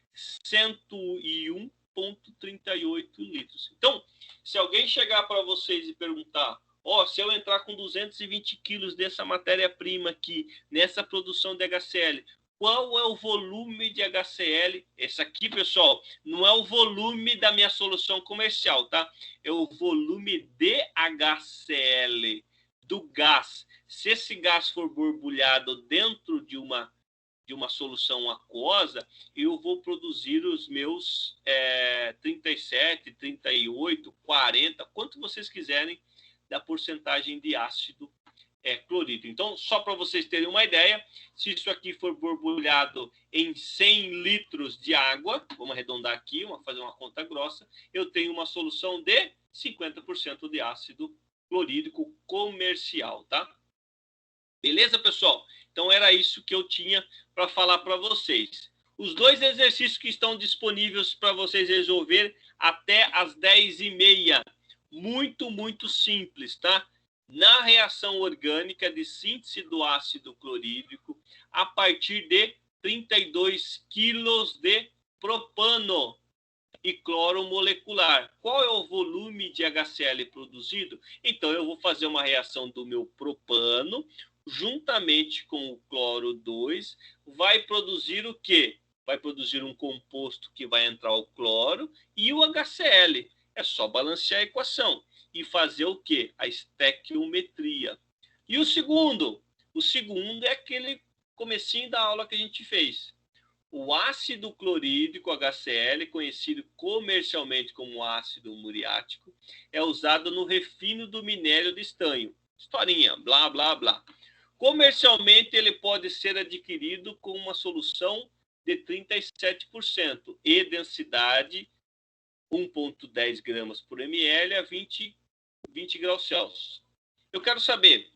101,38 litros. Então, se alguém chegar para vocês e perguntar, se eu entrar com 220 quilos dessa matéria-prima aqui, nessa produção de HCl, qual é o volume de HCl? Esse aqui, pessoal, não é o volume da minha solução comercial, tá? É o volume de HCl, do gás. Se esse gás for borbulhado dentro de uma solução aquosa, eu vou produzir os meus 37, 38, 40, quanto vocês quiserem da porcentagem de ácido clorídrico. Então, só para vocês terem uma ideia, se isso aqui for borbulhado em 100 litros de água, vamos arredondar aqui, vamos fazer uma conta grossa, eu tenho uma solução de 50% de ácido clorídrico comercial, tá? Beleza, pessoal? Então, era isso que eu tinha para falar para vocês. Os dois exercícios que estão disponíveis para vocês resolver até as 10h30. Muito, muito simples, tá? Na reação orgânica de síntese do ácido clorídrico, a partir de 32 quilos de propano e cloro molecular. Qual é o volume de HCl produzido? Então, eu vou fazer uma reação do meu propano, juntamente com o cloro 2, vai produzir o quê? Vai produzir um composto que vai entrar o cloro e o HCl. É só balancear a equação e fazer o quê? A estequiometria. E o segundo? O segundo é aquele comecinho da aula que a gente fez. O ácido clorídrico HCl, conhecido comercialmente como ácido muriático, é usado no refino do minério de estanho. Historinha, blá, blá, blá. Comercialmente, ele pode ser adquirido com uma solução de 37% e densidade 1,10 gramas por ml a 20 graus Celsius. Eu quero saber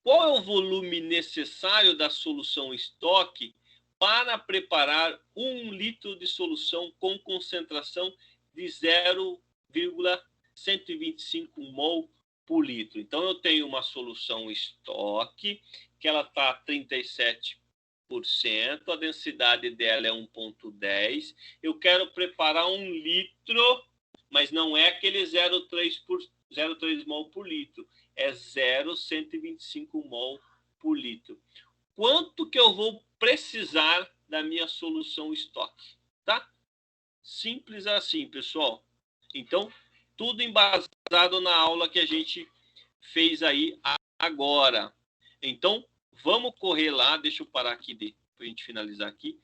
qual é o volume necessário da solução estoque para preparar 1 litro de solução com concentração de 0,125 mol por litro. Então, eu tenho uma solução estoque, que ela está a 37%, a densidade dela é 1,10. Eu quero preparar 1 litro, mas não é aquele 0,3 mol por litro, é 0,125 mol por litro. Quanto que eu vou precisar da minha solução estoque, tá? Simples assim, pessoal. Então, tudo embasado na aula que a gente fez aí agora. Então, vamos correr lá. Deixa eu parar aqui para a gente finalizar aqui.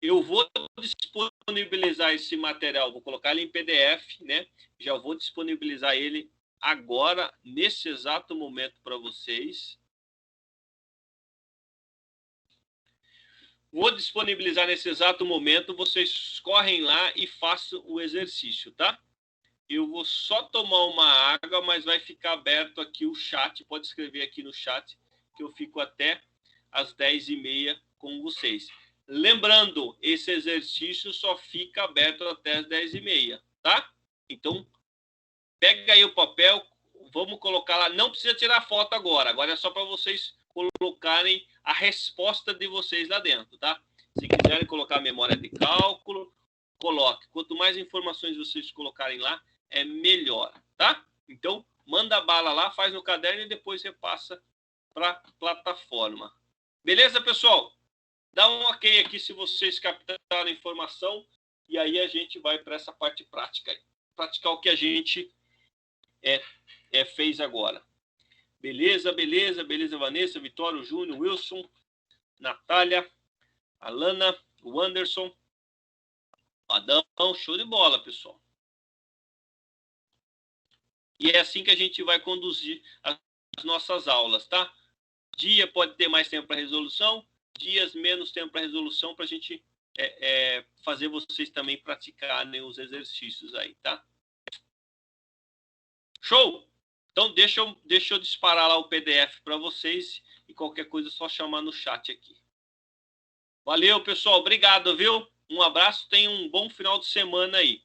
Eu vou disponibilizar esse material, vou colocar ele em PDF, né? Já vou disponibilizar ele agora, nesse exato momento para vocês. Vou disponibilizar nesse exato momento, vocês correm lá e façam o exercício, tá? Eu vou só tomar uma água, mas vai ficar aberto aqui o chat, pode escrever aqui no chat, que eu fico até às 10h30 com vocês. Lembrando, esse exercício só fica aberto até as 10h30, tá? Então, pega aí o papel, vamos colocar lá. Não precisa tirar foto agora. Agora é só para vocês colocarem a resposta de vocês lá dentro, tá? Se quiserem colocar a memória de cálculo, coloque. Quanto mais informações vocês colocarem lá, é melhor, tá? Então, manda bala lá, faz no caderno e depois repassa para a plataforma. Beleza, pessoal? Dá um ok aqui se vocês captaram a informação e aí a gente vai para essa parte prática aí. Praticar o que a gente fez agora. Beleza, beleza, beleza, Vanessa, Vitório, Júnior, Wilson, Natália, Alana, o Anderson, Adão, show de bola, pessoal. E é assim que a gente vai conduzir as nossas aulas, tá? Dia pode ter mais tempo para resolução, dias menos tempo para resolução, para a gente fazer vocês também praticarem os exercícios aí, tá? Show! Então, deixa eu disparar lá o PDF para vocês e qualquer coisa é só chamar no chat aqui. Valeu, pessoal. Obrigado, viu? Um abraço. Tenham um bom final de semana aí.